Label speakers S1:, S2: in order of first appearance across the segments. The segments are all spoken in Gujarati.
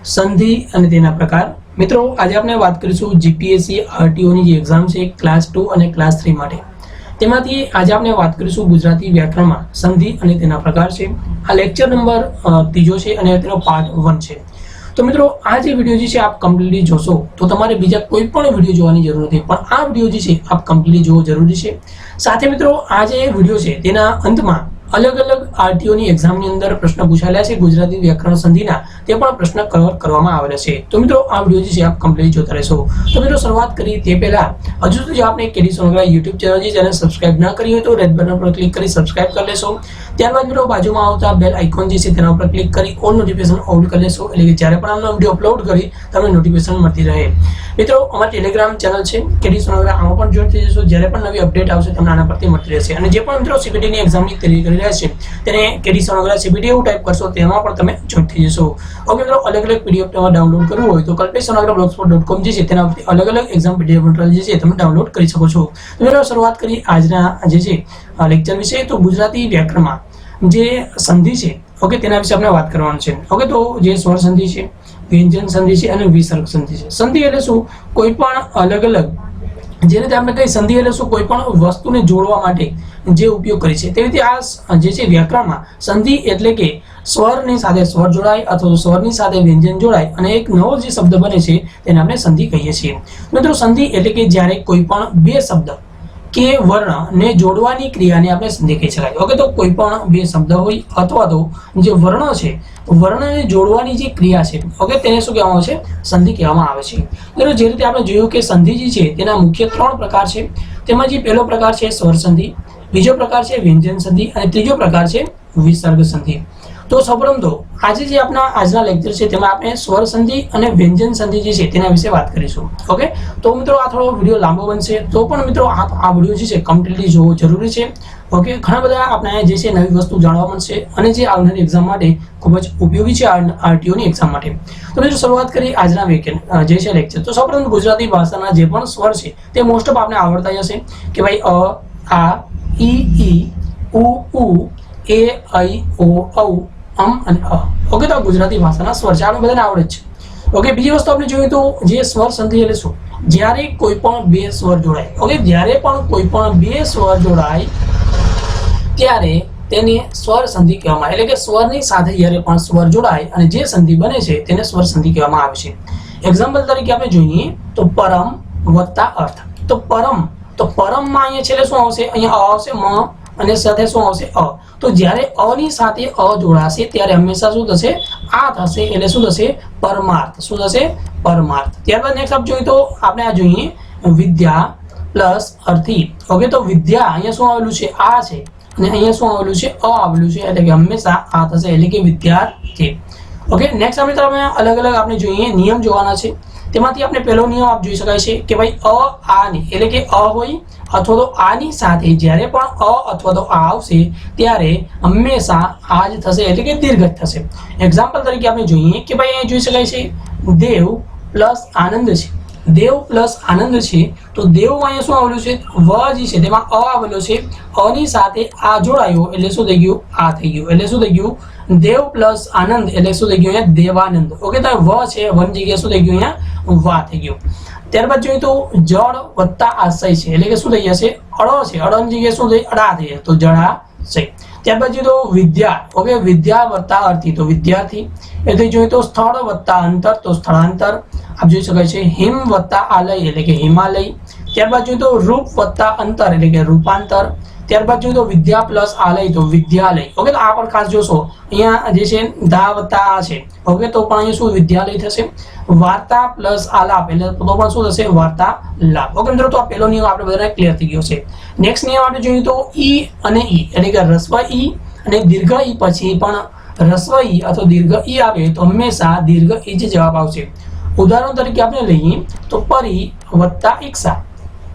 S1: संधि અને તેના પ્રકાર। મિત્રો આજે આપણે વાત કરીશું જીપીએસસી આરટીઓ ની જે એક્ઝામ છે ક્લાસ 2 અને ક્લાસ 3 માટે। તેમાંથી આજે આપણે વાત કરીશું ગુજરાતી વ્યાકરણમાં સંધિ અને તેના પ્રકાર છે। આ લેક્ચર નંબર 3 છે અને તેનો પાર્ટ 1 છે। तो मित्रों आ जो वीडियो जी आप कम्प्लीटली जोशो तो तमारे बीजा कोई पण वीडियो जोवानी जरूर नहीं, पण आ वीडियो जी आप कम्प्लीटली जोवो जरूरी है। साथ मित्रों आ जो वीडियो है तेना अंत में अलग अलग आरटीओ नी एग्जाम नी अंदर प्रश्न पूछायेला छे गुजराती व्याकरण संधिना ते पण प्रश्न कवर करवामां आवेला छे। तो मित्रों आ वीडियो जी आप कम्प्लीटली जोता रहेशो। तो मित्रों शुरुआत करी ते पहेला हजू सुधी जो आपने केडी सोनगरा यूट्यूब चैनल जी चैनल सब्सक्राइब न करी हो तो रेड बटन पर क्लिक करी सब्सक्राइब कर लेशो। त्यारबाद मित्रों बाजुमां आवता बेल आइकॉन जे छे तेना पर क्लिक करी ऑल नोटिफिकेशन ऑन कर लेशो, એટલે કે જ્યારે પણ આનો વિડિયો અપલોડ કરી તમને નોટિફિકેશન મળતી રહે। મિત્રો અમારા ટેલિગ્રામ ચેનલ છે કેડી સોનગરા, આમાં પણ જોઈન થઈ જશો। જ્યારે પણ નવી અપડેટ આવશે તમને આના પરથી મળતી રહેશે। અને જે પણ મિત્રો સીપીટી ની એક્ઝામ ની તૈયારી કરી રહ્યા છે તેને કેડી સોનગરા સીપીટી એવું ટાઈપ કરશો તેમાં પણ તમે જોઈન થઈ જશો। ઓકે મિત્રો, અલગ અલગ પીડીએફ તમારે ડાઉનલોડ કરવું હોય તો kalpeshsonagra.blogspot.com જે છે તેના પરથી અલગ અલગ એક્ઝામ પીડીએફ મટીરીયલ જે છે તમે ડાઉનલોડ કરી શકો છો। તો મિત્રો શરૂઆત કરી આજના જે છે લેક્ચર વિશે। तो गुजराती व्याकरणમાં જે સંધિ છે ઓકે તેના વિશે આપણે વાત કરવાનું છે। ઓકે, તો જે સ્વર સંધિ છે, વ્યંજન સંધિ છે અને વિસર્ગ સંધિ છે। સંધિ એટલે શું? કોઈ પણ અલગ અલગ જેને આપણે કઈ સંધિ એટલે શું? કોઈ પણ વસ્તુને જોડવા માટે જે ઉપયોગ કરી છે। તેવી રીતે આ જે છે વ્યાકરણમાં સંધિ એટલે કે સ્વરની સાથે સ્વર જોડાય અથવા સ્વરની સાથે વ્યંજન જોડાય અને એક નવો જે શબ્દ બને છે તેને આપણે સંધિ કહીએ છીએ। મિત્રો સંધિ એટલે કે જ્યારે કોઈ પણ બે શબ્દ के वर्ण ने जोड़वानी क्रिया ने आपणे संधि कही शकाय। ओके, तो कोई पण बे शब्द होय अथवा तो जे वर्ण छे वर्ण ने जोड़वानी जे क्रिया छे ओके तेने शुं कहेवामां आवे छे? संधि कहेवामां आवे छे। तो जे रीते आपणे जोयुं के संधि जे छे तेना मुख्य 3 प्रकार छे। तेमां जे पहेलो प्रकार छे स्वर संधि, बीजो प्रकार छे व्यंजन संधि અને ત્રીજો प्रकार छे विसर्ग संधि। तो सर्वप्रथम तो आज जे अपना आजना लेक्चर छे तेमां आपणे स्वर संधि अने व्यंजन संधि जे छे तेना विषे वात करीशुं। ओके, तो मित्रों आ थोड़ो विडियो लांबो बनशे तो पण मित्रों आ विडियो जे छे कम्प्लीटली जोवो जरूरी छे। ओके, घणा बधा आपणे जे छे नवी वस्तु जाणवा मळशे अने जे आवनारी एक्झाम माटे खूब ज उपयोगी छे आरटीओ नी एक्झाम माटे। तो मित्रों शुरुआत करी आजना वीकेंड जे छे लेक्चर। तो सर्वप्रथम गुजराती भाषाना जे पण स्वर छे ते मोस्ट ऑफ आपने आवडता ज हशे के भाई अ आ ई उ उ ए ऐ ओ औ અને અ। ઓકે, તો ગુજરાતી ભાષાના સ્વર છે આપણે બધાને આવડે છે। ઓકે, બીજી વસ્તુ આપણે જોઈએ તો જે સ્વર સંધિ એટલે શું? જ્યારે કોઈ પણ બે સ્વર જોડાય। ઓકે, જ્યારે પણ કોઈ પણ બે સ્વર જોડાય ત્યારે તેને સ્વર સંધિ કહેવામાં આવે। એટલે કે સ્વરની સાથે જ્યારે પણ સ્વર જોડાય અને જે સંધિ બને છે તેને સ્વર સંધિ કહેવામાં આવે છે। એક્ઝામ્પલ તરીકે આપણે જોઈએ તો પરમ વત્તા અર્થ। તો પરમમાં અહીંયા છેલ્લે શું આવશે? અહીંયા અ આવશે મ અને સાથે શું આવશે? અ। तो જ્યારે અ ની સાથે અ જોડાશે ત્યારે હંમેશા શું થશે? આ થશે, એટલે શું થશે? પરમાર્થ। શું થશે? પરમાર્થ। ત્યારબાદ નેક્સ્ટ આપ જોઈએ તો આપણે આ જોઈએ વિદ્યા પ્લસ અર્થી। ઓકે, તો વિદ્યા અહીંયા શું આવેલું છે? આ છે અને અહીંયા શું આવેલું છે? અ આવેલું છે, એટલે કે હંમેશા આ થશે, એટલે કે વિદ્યાર્થી। ઓકે, નેક્સ્ટ આપણે તમે અલગ અલગ આપણે જોઈએ નિયમ જોવાના છે। તેમાંથી આપણે પહેલો નિયમ આપ જોઈ શકાય છે કે ભાઈ અ આ ની એટલે કે અ હોય अथवा तो आनी साथे ज्यारे पण अ अथवा तो आ आवशे त्यारे हमेशा आ ज थशे, એટલે કે दीर्घ थशे। एग्जाम्पल तरीके आपणे जोईए के भाई अहीं जोई शकाय छे देव प्लस आनंद छे। देव प्लस आनंद छे तो देव में अहीं शुं आवेलुं छे? व जे छे तेमां अ आवेलो छे, अ नी साथे आ जोडायो એટલે શું થઈ ગયું? आ થઈ ગયું। એટલે શું થઈ ગયું? देव प्लस आनंद એટલે શું થઈ ગયું? અહીંયા देवानंद। ओके, तो व छे वन जग्याए શું થઈ गયું? અહીંયા वा થઈ ગયું। ત્યારબાદ જોઈએ તો જળ વત્તા આશય છે એટલે કે શું થઈ જશે? અળ છે, અળની જગ્યાએ શું થઈ? અડા થઈ જાય તો જળાશય। ત્યારબાદ જોઈએ તો વિદ્યા। ઓકે, વિદ્યા વત્તા અર્થી તો વિદ્યાર્થી। એટલે જોઈએ તો સ્થળ વત્તા અંતર તો સ્થળાંતર આપ જોઈ શકાય છે। હિમ વત્તા આલય એટલે કે હિમાલય। ત્યારબાદ જોઈએ તો રૂપ વત્તા અંતર એટલે કે રૂપાંતર। ત્યારબાદ જોઈએ તો વિદ્યા પ્લસ આલય તો વિદ્યાલય। ઓકે, તો આ પણ ખાસ જોશો અહીંયા જે છે ધા વત્તા આ છે। ઓકે, તો પણ અહીંયા શું વિદ્યાલય થશે। वार्ता प्लस आलाप એટલે તો પણ શું થશે? वार्तालाप। ओके મિત્રો, तो આ પહેલો નિયમ આપણે બધાને ક્લિયર થઈ ગયો છે। નેક્સ્ટ નિયમ આપણે જોઈએ તો ઈ અને ઈ એટલે કે રસ્વ ઈ અને દીર્ઘ ઈ પછી પણ રસ્વ ઈ અથવા દીર્ઘ ઈ આવે તો હંમેશા દીર્ઘ ઈ જ જવાબ આવશે। ઉદાહરણ તરીકે આપણે લઈએ તો પરી વત્તા ઈક્ષા।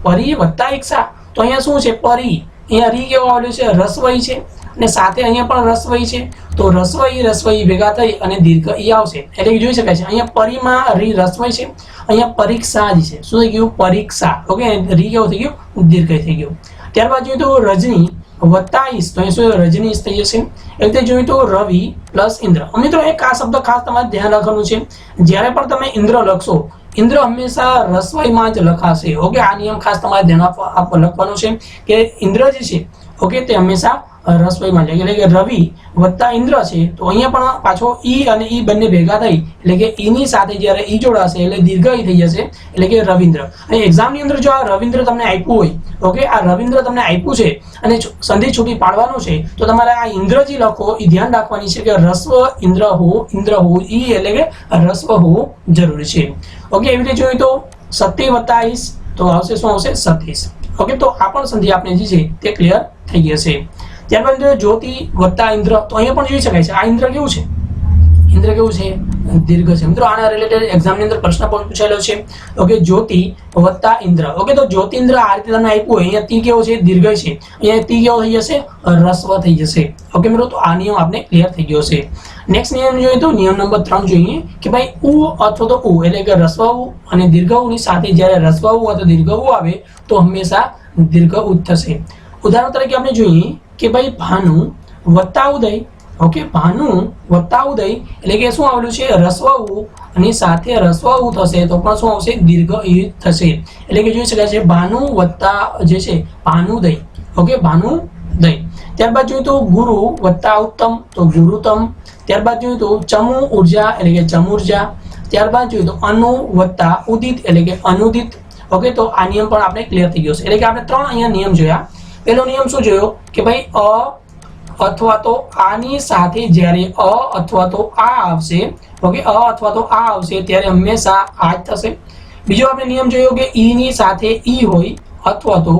S1: પરી વત્તા ઈક્ષા તો અહીંયા શું છે? પરી અહીંયા રી કેવો આવેલું છે? રસ્વ ઈ છે અને સાથે અહીંયા પણ રસ્વ ઈ છે તો રસ્વ ઈ ભેગા થઈ અને દીર્ઘ ઈ આવશે। એટલે કે જોઈ શકાય છે અહીંયા પરીમાં રી રસ્વ છે, અહીંયા પરીક્ષા જ છે। શું થઈ ગયું? પરીક્ષા। ઓકે, રી કેવું થઈ ગયું? દીર્ઘ થઈ ગયું। ત્યારબાદ જોઈએ તો રજની વત્તા ઈશ તો શું રજનીશ થઈ જશે. એ રીતે જોઈએ તો રવિ પ્લસ ઇન્દ્ર. મિત્રો એક આ શબ્દ ખાસ તમારે ધ્યાન રાખવાનું છે, જ્યારે પણ તમે ઇન્દ્ર લખશો, ઇન્દ્ર હંમેશા રસવઈમાં જ લખાશે. ઓકે, આ નિયમ ખાસ તમારે ધ્યાન લખવાનો છે કે ઇન્દ્ર જે છે, ઓકે, તે હંમેશા રસવઈમાં છે. એટલે કે રવિ વત્તા ઇન્દ્ર છે તો અહીંયા પણ પાછો ઈ અને ઈ બંને ભેગા થઈ એટલે કે ઈ ની સાથે જ્યારે ઈ જોડાશે એટલે દીર્ઘ ઈ થઈ જશે એટલે કે રવિન્દ્ર. અને એક્ઝામ ની અંદર જો આ રવિન્દ્ર તમને આપ્યું હોય, ઓકે, આ રવિન્દ્ર તમને આપ્યું છે અને સંધિ છૂટી પાડવાનું છે તો તમારે આ ઇન્દ્રજી લખો એ ધ્યાન રાખવાની છે કે રસ્વ ઇન્દ્ર હો ઈ એટલે કે રસ્વ હોવું જરૂરી છે. ઓકે, એવી રીતે જોઈએ તો 27 વત્તા 20 તો આવશે શું આવશે 27. ઓકે, તો આ પણ સંધિ આપણે જે છે તે ક્લિયર થઈ ગઈ હશે. ત્યારબાદ જ્યોતિ વત્તા ઇન્દ્ર તો અહીંયા પણ જોઈ શકાય છે આ ઇન્દ્ર કેવું છે, ઇન્દ્ર કેવું છે દીર્ઘ છે. મિત્રો આના રિલેટેડ એક્ઝામ ની અંદર પ્રશ્ન પણ પૂછાયેલો છે. ઓકે, જ્યોતિ વત્તા ઇન્દ્ર. ઓકે, તો જ્યોતિન્દ્ર આ રીતે તમને આપ્યું હોય, અહીંયા તી કેવો છે દીર્ઘ છે, અહીંયા તી કેવો થઈ જશે રસ્વ થઈ જશે. ઓકે મિત્રો, તો આ નિયમ આપણે ક્લિયર થઈ ગયો છે. નેક્સ્ટ નિયમ જોઈએ તો નિયમ નંબર 3 જોઈએ કે ભાઈ ઉ અથવા તો ઉ એટલે કે રસ્વ ઉ અને દીર્ઘ ઉ ની સાથે જ્યારે રસ્વ ઉ અથવા દીર્ઘ ઉ આવે તો હંમેશા દીર્ઘ ઉ થશે. ઉદાહરણ તરીકે આપણે જોઈએ કે ભાઈ ભાનુ વત્તા ઉદય. ઓકે, ભાનુ વત્તા ઉદય એટલે કે શું આવેલું છે રસ્વ ઉ અને સાથે રસ્વ ઉ થશે તો પણ શું આવશે દીર્ઘ ઈ થશે. એટલે કે જોઈ શકાય છે ભાનુ વત્તા જે છે ભાનુદય. ઓકે, ભાનુદય. ત્યારબાદ જોઈએ તો ગુરુ વત્તા ઉત્તમ તો ગુરુતમ. ત્યારબાદ જોઈએ તો ચમુ ઉર્જા એટલે કે ચમુર્જા. ત્યારબાદ જોઈએ તો અનુ વત્તા ઉદિત એટલે કે અનુદિત. ઓકે, તો આ નિયમ પણ આપણે ક્લિયર થઈ ગયો છે. એટલે કે આપણે 3 અહીંયા નિયમ જોયા. પહેલો નિયમ શું જોયો કે ભાઈ અથવા તો આની સાથે જ્યારે અથવા તો આ આવશે, ઓકે, અથવા તો આ આવશે ત્યારે હંમેશા આ જ થશે. બીજો આપણે નિયમ જોયો કે ઈ ની સાથે ઈ હોય અથવા તો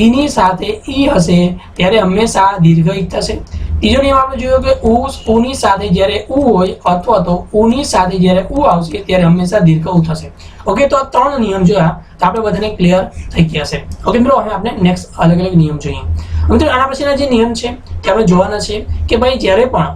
S1: ઈ ની સાથે ઈ હશે ત્યારે હંમેશા દીર્ઘ ઈ થશે. ત્રીજો નિયમ આપણે જોયો કે ઉ ની સાથે જ્યારે ઉ હોય અથવા તો ઉ ની સાથે જ્યારે ઉ આવશે ત્યારે હંમેશા દીર્ઘ ઉ થશે. ઓકે, તો આ 3 નિયમ જોયા તો આપણે બધાને ક્લિયર થઈ ગયા છે. ઓકે મિત્રો, હવે આપણે નેક્સ્ટ અલગ અલગ નિયમ જોઈએ. મિત્રો આના પછીના જે નિયમ છે તે આપણે જોવાના છે કે ભાઈ જ્યારે પણ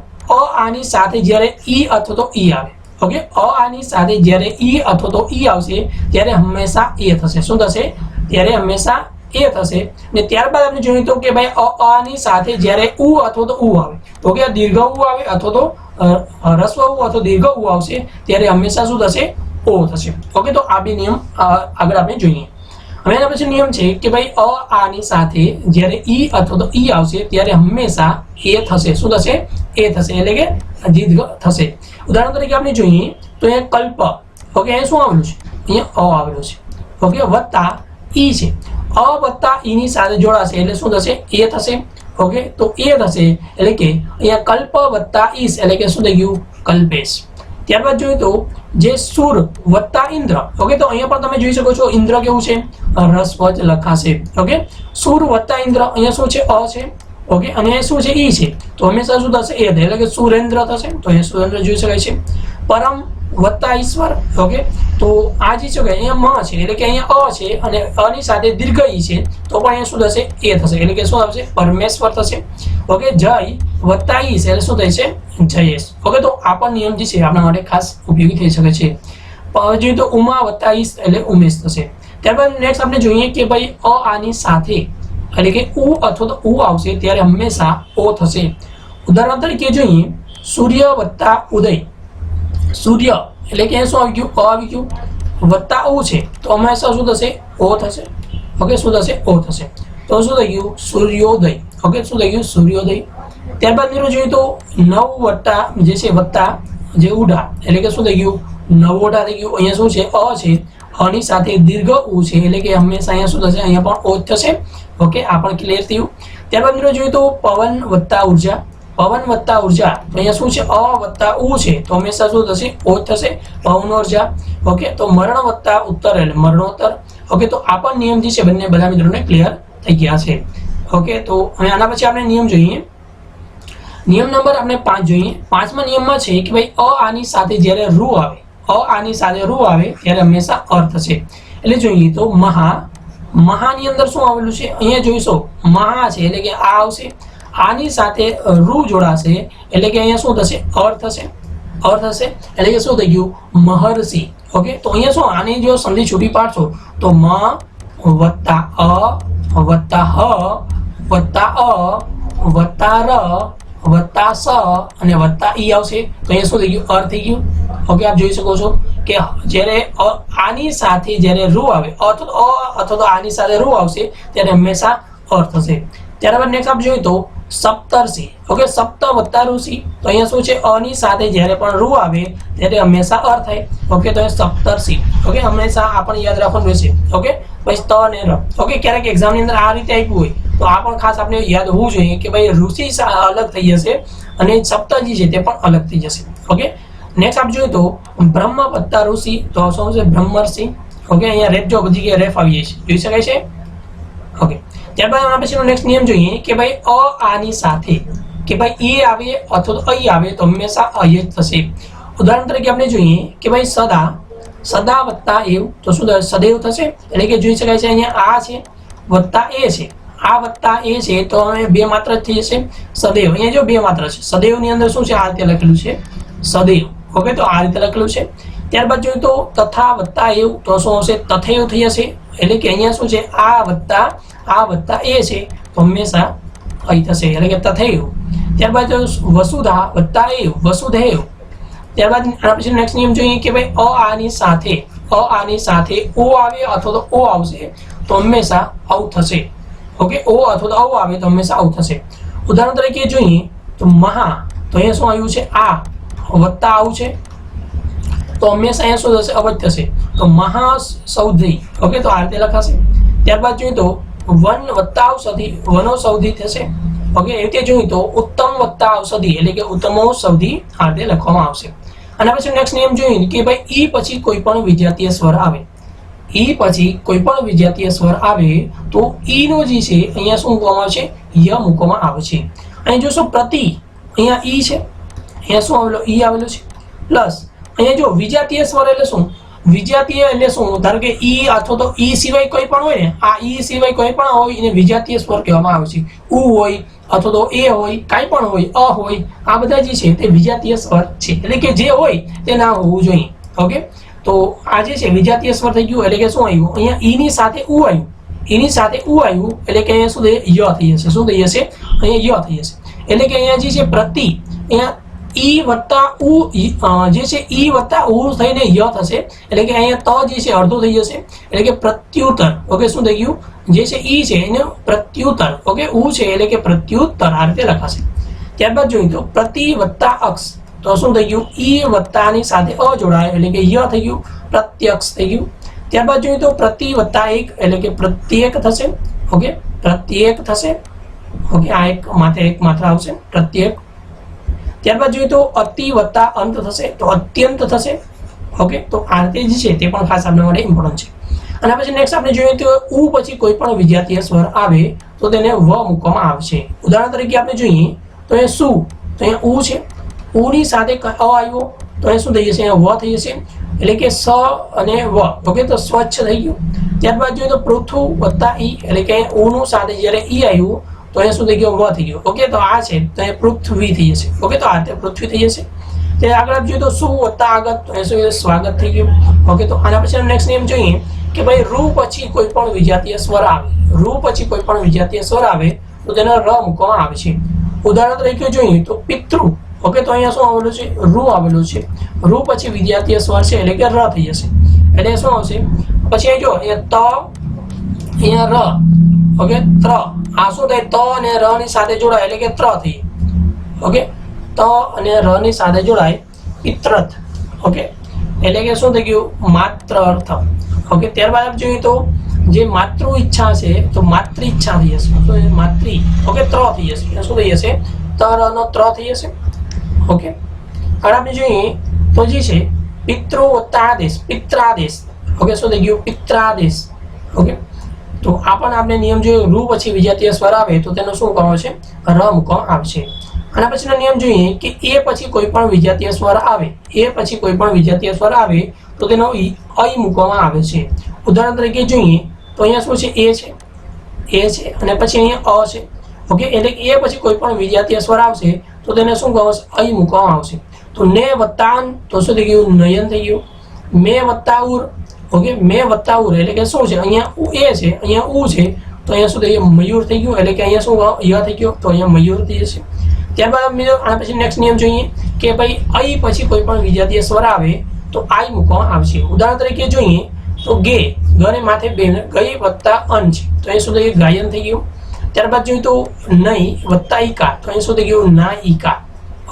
S1: આની સાથે જ્યારે ઈ અથવા તો ઈ આવે, ઓકે, આની સાથે જ્યારે ઈ અથવા તો ઈ આવશે ત્યારે હંમેશા એ થશે. શું થશે? ત્યારે હંમેશા એ થશે. ને ત્યારબાદ આપણે જોઈએ તો કે ભાઈ આની સાથે જ્યારે ઉ અથવા તો ઉ આવે, ઓકે, દીર્ઘ ઉ આવે અથવા તો રસ્વ ઉ અથવા દીર્ઘ ઉ આવશે ત્યારે હંમેશા શું થશે? ઓ થશે. ઓકે, તો આ બે નિયમ આગળ આપણે જોઈએ. હવે એના પછી નિયમ છે કે ભાઈ આની સાથે જ્યારે ઈ અથવા તો ઈ આવશે ત્યારે હંમેશા એ થશે. શું થશે? એ થશે એટલે કે દીર્ઘ થશે. ઉદાહરણ તરીકે આપણે જોઈએ તો અહીંયા કલ્પ. ઓકે, અહીંયા શું આવેલું છે? અહીંયા આવેલું છે. ઓકે, વત્તા ઈ છે. વત્તા ઈ ની સાથે જોડાશે એટલે શું થશે? એ થશે. ઓકે, તો એ થશે એટલે કે અહીંયા કલ્પ વત્તા ઈશ એટલે કે શું થઈ ગયું? કલ્પેશ. ત્યારબાદ જોઈએ તો જે સુર વત્તા ઇન્દ્ર. ઓકે, તો અહીંયા પણ તમે જોઈ શકો છો ઇન્દ્ર કેવું છે? રસ્વ જ લખાશે. ઓકે, સુર વત્તા ઇન્દ્ર અહીંયા શું છે? છે. ઓકે, અને શું છે? ઈ છે તો હંમેશા શું થશે? એ એટલે કે સુરેન્દ્ર થશે. તો અહીંયા સુરેન્દ્ર જોઈ શકાય છે. પરમ વત્તા ઈશ્વર. ઓકે, તો આ જે છે અહીંયા મ છે એટલે કે અહીંયા છે અને ની સાથે દીર્ઘ ઈ છે તો પણ અહીંયા શું થશે? એ થશે એટલે કે શું આવશે? પરમેશ્વર થશે. ઓકે, જય વત્તા ઈશ એટલે શું થશે? જયેશ. ઓકે, તો આ પણ નિયમ જે છે આપણા માટે ખાસ ઉપયોગી થઈ શકે છે. જોઈએ તો ઉમા વત્તા ઈશ એટલે ઉમેશ થશે. ત્યારબાદ નેક્સ્ટ આપણે જોઈએ કે ભાઈ આની સાથે એટલે કે ઉ અથવા તો ઉ આવશે ત્યારે હંમેશા ઓ થશે. ઉદાહરણ તરીકે જોઈએ સૂર્ય વત્તા ઉદય. સૂર્ય એટલે કે શું આવી ગયું? આવી ગયું. વત્તા ઓ છે તો હંમેશા શું થશે? ઓ થશે. ઓકે, શું થશે? ઓ થશે. તો શું થઈ ગયું? સૂર્યોદય. ઓકે, શું થઈ ગયું? સૂર્યોદય. ત્યારબાદ મિત્રો જોઈએ તો નવ વત્તા જે છે વત્તા જે ઉડા એટલે કે શું થઈ ગયું? નવોડા થઈ ગયું. અહીંયા શું છે? છે. ની સાથે દીર્ઘ ઉ છે એટલે કે હંમેશા અહીંયા શું થશે? અહીંયા પણ ઓ જ થશે. ઓકે, આ પણ ક્લિયર થયું. ત્યારબાદ મિત્રો જોઈએ તો પવન વત્તા ઉર્જા. પવન વત્તા ઉર્જા તો અહીંયા શું છે? વત્તા ઉ છે તો હંમેશા શું થશે? ઓ જ થશે. પવનોર્જા. ઓકે, તો મરણ વત્તા ઉત્તર એટલે મરણોત્તર. ઓકે, તો આ પણ નિયમ જે છે બંને બધા મિત્રોને ક્લિયર થઈ ગયા છે. ઓકે, તો હવે આના પછી આપણે નિયમ જોઈએ. નિયમ નંબર આપણે 5 જોઈએ. 5મા નિયમમાં છે કે ભાઈ આની સાથે જ્યારે રૂ આવે, આની સાથે રૂ આવે ત્યારે હંમેશા અર્થ છે. એટલે જોઈએ તો મહાની અંદર શું આવેલું છે? અહીંયા જોઈશો મહા છે એટલે કે આ આવશે. આની સાથે રૂ જોડાશે એટલે કે અહીંયા શું થશે? અર્થ થશે. અર્થ થશે એટલે કે શું થઈ ગયું? મહર્ષિ. ઓકે, તો અહીંયા શું આની જો સંધિ છૂટી પાડશો તો મ વત્તા વત્તા હ વત્તા અ વત્તા ર વત્તા સ અને વત્તા ઈ આવશે તો અહીંયા શું થઈ ગયું અર થઈ ગયું. ઓકે, આપ જોઈ શકો છો કે જ્યારે આની સાથે જ્યારે રૂ આવે અથવા તો આની સાથે રૂ આવશે ત્યારે હંમેશા અર થશે. ત્યારબાદ નેક્સ્ટ આપ જોઈએ તો સપ્તર્ષિ. ઓકે, સપ્ત વત્તા ઋષિ તો અહીંયા શું છે અની સાથે જ્યારે પણ રૂ આવે ત્યારે હંમેશા અર થાય. ઓકે, તો સપ્તર્ષિ. ઓકે, હંમેશા આપણને યાદ રાખવાનું રહેશે. ઓકે, પછી ત અને ર. ઓકે, ક્યારેક એક્ઝામ ની અંદર આ રીતે આપ્યું હોય તો આ પણ ખાસ આપણે યાદ હોવું જોઈએ કે ભાઈ ઋષિ અલગ થઈ જશે અને સપ્તજી છે તે પણ અલગ થઈ જશે. ઓકે, નેક્સ્ટ આપ જોઈએ તો બ્રહ્મ વત્તા ઋષિ તો શું છે બ્રહ્મર્ષિ. ઓકે, અહીંયા રેફ જો બધી જગ્યાએ રેફ આવી છે જોઈ શકાય છે. ઓકે, ત્યારબાદ આના પછીનો નેક્સ્ટ નિયમ જોઈએ કે ભાઈ આની સાથે કે ભાઈ એ આવે અથવા તો અહીં આવે તો હંમેશા અહીં જ થશે. ઉદાહરણ તરીકે આપણે જોઈએ કે ભાઈ સદા વત્તા એવ તો શું થશે સદૈવ થશે. એટલે કે જોઈ શકાય છે અહીંયા આ છે વત્તા એ છે, આ વત્તા એ છે તો હવે બે માત્ર જ થઈ જશે સદૈવ. અહીંયા જો બે માત્ર છે સદૈવ ની અંદર શું છે આ રીતે લખેલું છે સદૈવ. ઓકે, તો આ રીતે લખેલું છે. ત્યારબાદ જોઈએ તો તથા વત્તા એવ તો શું હશે તથૈવ થઈ જશે. એટલે કે અહીંયા શું છે આ વત્તા એ છે તો હંમેશા અહીં થશે એટલે કે તથૈવ. ત્યારબાદ વસુધા વત્તા એવ વસુધૈવ. ત્યારબાદ આના પછી નેક્સ્ટ નિયમ જોઈએ કે ભાઈ આની સાથે ઓ આવે અથવા તો ઓ આવશે તો હંમેશા આવું થશે. ઓકે, ઓ અથવા તો આવું આવે તો હંમેશા આવું થશે. ઉદાહરણ તરીકે જોઈએ તો મહા તો અહીંયા શું આવ્યું છે આ વત્તા આવું છે તો હંમેશા અહીંયા શું થશે અવધ થશે તો મહાસૌધી. ઓકે, તો આ રીતે લખાશે. ત્યારબાદ જોઈએ તો વન વત્તા ઔષધિ વનૌષધિ થશે. ઓકે, એ રીતે જોઈએ તો ઉત્તમ વત્તા ઔષધિ એટલે કે ઉત્તમૌષધિ આ રીતે લખવામાં આવશે. અને પછી નેક્સ્ટ નિયમ જોઈએ કે ભાઈ ઈ પછી કોઈ પણ વિજાતીય સ્વર આવે તો ઈ નો જે છે અહીંયા શું મૂકવામાં આવે છે ય મૂકવામાં આવે છે. અહીં જોશો પ્રતિ અહીંયા ઈ છે અહીંયા શું આવેલો ઈ આવેલો છે પ્લસ અહીંયા જો વિજાતીય સ્વર એટલે શું વિજાતીય એટલે શું ધારો કે ઈ અથવા તો ઈ સિવાય કોઈ પણ હોય ને આ ઈ સિવાય કોઈ પણ હોય એને વિજાતીય સ્વર કહેવામાં આવે છે. ઉ હોય અથવા તો એ હોય કાંઈ પણ હોય અ હોય આ બધા જે છે તે વિજાતીય સ્વર છે એટલે કે જે હોય તે ના હોવું જોઈએ. ઓકે, તો આ જે છે વિજાતીય સ્વર થઈ ગયું એટલે કે શું આવ્યું અહીંયા ઈ ની સાથે ઉ આવ્યું એટલે કે અહીંયા શું થઈ ય થઈ જશે. શું થઈ જશે અહીંયા ય થઈ જશે. એટલે કે અહીંયા જે છે પ્રતિ અહીંયા ઈ વત્તા ઉ જે છે ઈ વત્તા ઉ થઈને ય થશે એટલે કે અહીંયા ત જે છે અડધું થઈ જશે એટલે કે પ્રત્યુત્તર. ઓકે, શું થઈ ગયું જે છે ઈ છે એને પ્રત્યુત્તર. ઓકે, ઉ છે એટલે કે પ્રત્યુત્તર આ રીતે લખાશે. ત્યારબાદ જોઈએ તો પ્રતિ વત્તા અક્ષ તો શું થઈ ગયું ઈ વત્તાની સાથે અ જોડાય એટલે કે ય થઈ ગયું પ્રત્યક્ષ થઈ ગયું. ત્યારબાદ જોઈએ તો પ્રતિ વત્તા એક એટલે કે પ્રત્યેક થશે. ઓકે, પ્રત્યેક થશે. ઓકે, આ એક માત્ર આવશે પ્રત્યેક. ત્યારબાદ જોઈએ તો અતિ વત્તા અંત થશે તો અત્યંત થશે. ઓકે, તો આ રીતે જે છે તે પણ ખાસ આપણા માટે ઇમ્પોર્ટન્ટ છે. અને પછી નેક્સ્ટ આપણે જોઈએ તો ઉ પછી કોઈ પણ વિજાતીય સ્વર આવે તો તેને વ મૂકવામાં આવશે. ઉદાહરણ તરીકે આપણે જોઈએ તો એ શું તો અહીંયા ઉ છે ઉ ની સાથે અ આવ્યો તો એ શું થઈ જશે અહીંયા વ થઈ જશે એટલે કે સ અને વ. ઓકે, તો સ્વચ્છ થઈ ગયું. ત્યારબાદ જોઈએ તો પૃથુ વત્તા ઈ એટલે કે ઉ નું સાથે જ્યારે ઈ આવ્યું તો અહીંયા શું થઈ ગયું વ થઈ ગયું. ઓકે, તો આ છે તો એ પૃથ્વી થઈ જશે. ઓકે, તો આ રીતે પૃથ્વી થઈ જશે. તે આગળ જોઈએ તો શું વત્તા આગળ તો એ શું સ્વાગત થઈ ગયું. ઓકે, તો આના પછી નેક્સ્ટ નિયમ જોઈએ કે ભાઈ રૂ પછી કોઈ પણ વિજાતીય સ્વર આવે તો તેને ર મૂકવામાં આવે છે. ઉદાહરણ તરીકે જોઈએ તો પિતૃ. ઓકે, તો અહીંયા શું આવેલું છે રૂ આવેલું છે. રૂ પછી વિજાતીય સ્વર છે એટલે કે ર થઈ જશે એટલે શું આવશે પછી અહીં જો અહીંયા ત અહીંયા ર. ઓકે, ત્ર આ શું થાય ત અને ર ની સાથે જોડાય એટલે કે ત્ર થઈ. ઓકે, ત અને ર ની સાથે જોડાય પિત્રથ. ઓકે, એટલે કે શું થઈ ગયું માત્ર અર્થ. ઓકે, ત્યારબાદ આપણે જોઈએ તો જે માતૃ ઈચ્છા છે તો માતૃ ઈચ્છા થઈ જશે. તો માતૃ. ઓકે, ત્ર થઈ જશે શું થઈ જશે તર નો ત્ર થઈ જશે. ઓકે, હવે આપણે જોઈએ તો જે છે પિતૃ વત્તા આદેશ પિત્રાદેશ. ઓકે, શું થઈ ગયું પિત્રાદેશ. ઓકે, તો આ પણ આપણે નિયમ જોઈએ રૂ પછી વિજાતીય સ્વર આવે તો તેનો શું કરવાનો છે ર મૂકવામાં આવશે. આના પછીનો નિયમ જોઈએ કે એ પછી કોઈ પણ વિજાતીય સ્વર આવે તો તેનો અ મૂકવામાં આવે છે. ઉદાહરણ તરીકે જોઈએ તો અહીંયા શું છે એ છે અને પછી અહીંયા અ છે. ઓકે, એટલે એ પછી કોઈ પણ વિજાતીય સ્વર આવશે તો તેને શું કહેવાશે અ મૂકવામાં આવશે. તો ને વત્તા તો શું થઈ ગયું નયન થઈ ગયું. મે વત્તા ઉર. ઓકે, મે વત્તા ઉર એટલે કે શું છે અહીંયા એ છે અહીંયા ઉ છે तो अहींया शुं थई मयूर थई गयुं એટલે કે अहींया शुं य थई गयो तो अहींया मयूर थई जशे। ત્યારબાદ મિત્રો આના પછી નેક્સ્ટ નિયમ જોઈએ કે ભાઈ અઈ પછી કોઈ પણ વિજાતીય સ્વર આવે તો આઈ મૂકવામાં આવશે। ઉદાહરણ તરીકે જોઈએ તો ગે ગને માથે બે ગઈ વત્તા અન છે તો અહીં શું થઈ ગયું ગાયન થઈ ગયું। ત્યારબાદ જોઈએ તો નહીં વત્તા ઈકા તો અહીં શું થઈ ગયું ના ઈકા।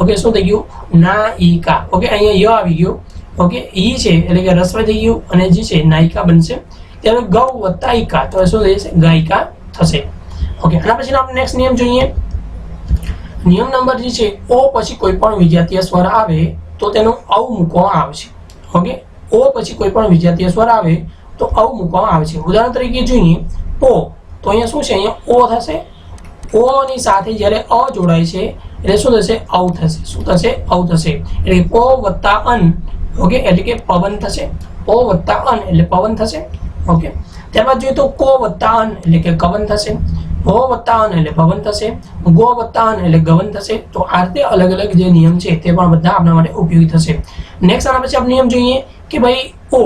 S1: ઓકે શું થઈ ગયું ના ઈકા। ઓકે અહીંયા ય આવી ગયો। ઓકે ઈ છે એટલે કે રસ્વ થઈ ગયું અને જે છે નાયિકા બનશે। ત્યારે ગૌ વત્તા ઈકા તો શું થઈ જશે ગાયિકા થશે। ઓકે આના પછી આપણે નેક્સ્ટ નિયમ જોઈએ। નિયમ નંબર જે છે ઓ પછી કોઈ પણ વિજાતીય સ્વર આવે તો તેનો અવ મૂકવામાં આવશે। ઓકે ઓ પછી કોઈ પણ વિજાતીય સ્વર આવે તો અવ મૂકવામાં આવે છે। ઉદાહરણ તરીકે જોઈએ ઓ તો અહીંયા શું છે અહીંયા ઓ થશે। ઓ ની સાથે જ્યારે અ જોડાય છે એટલે શું થશે અવ થશે। શું થશે અવ થશે એટલે પો વત્તા અન ઓકે એટલે કે પવન થશે। પો વત્તા અન એટલે પવન થશે। ઓકે ત્યારબાદ જોઈએ તો કો વત્તા અન એટલે કે કવન થશે। ભો વત્તા અન એટલે પવન થશે। ગો વત્તા અન એટલે ગવન થશે। તો આ રીતે અલગ અલગ જે નિયમ છે તે પણ બધા આપણા માટે ઉપયોગી થશે। નેક્સ્ટ આના પછી આપણે નિયમ જોઈએ કે ભાઈ ઓ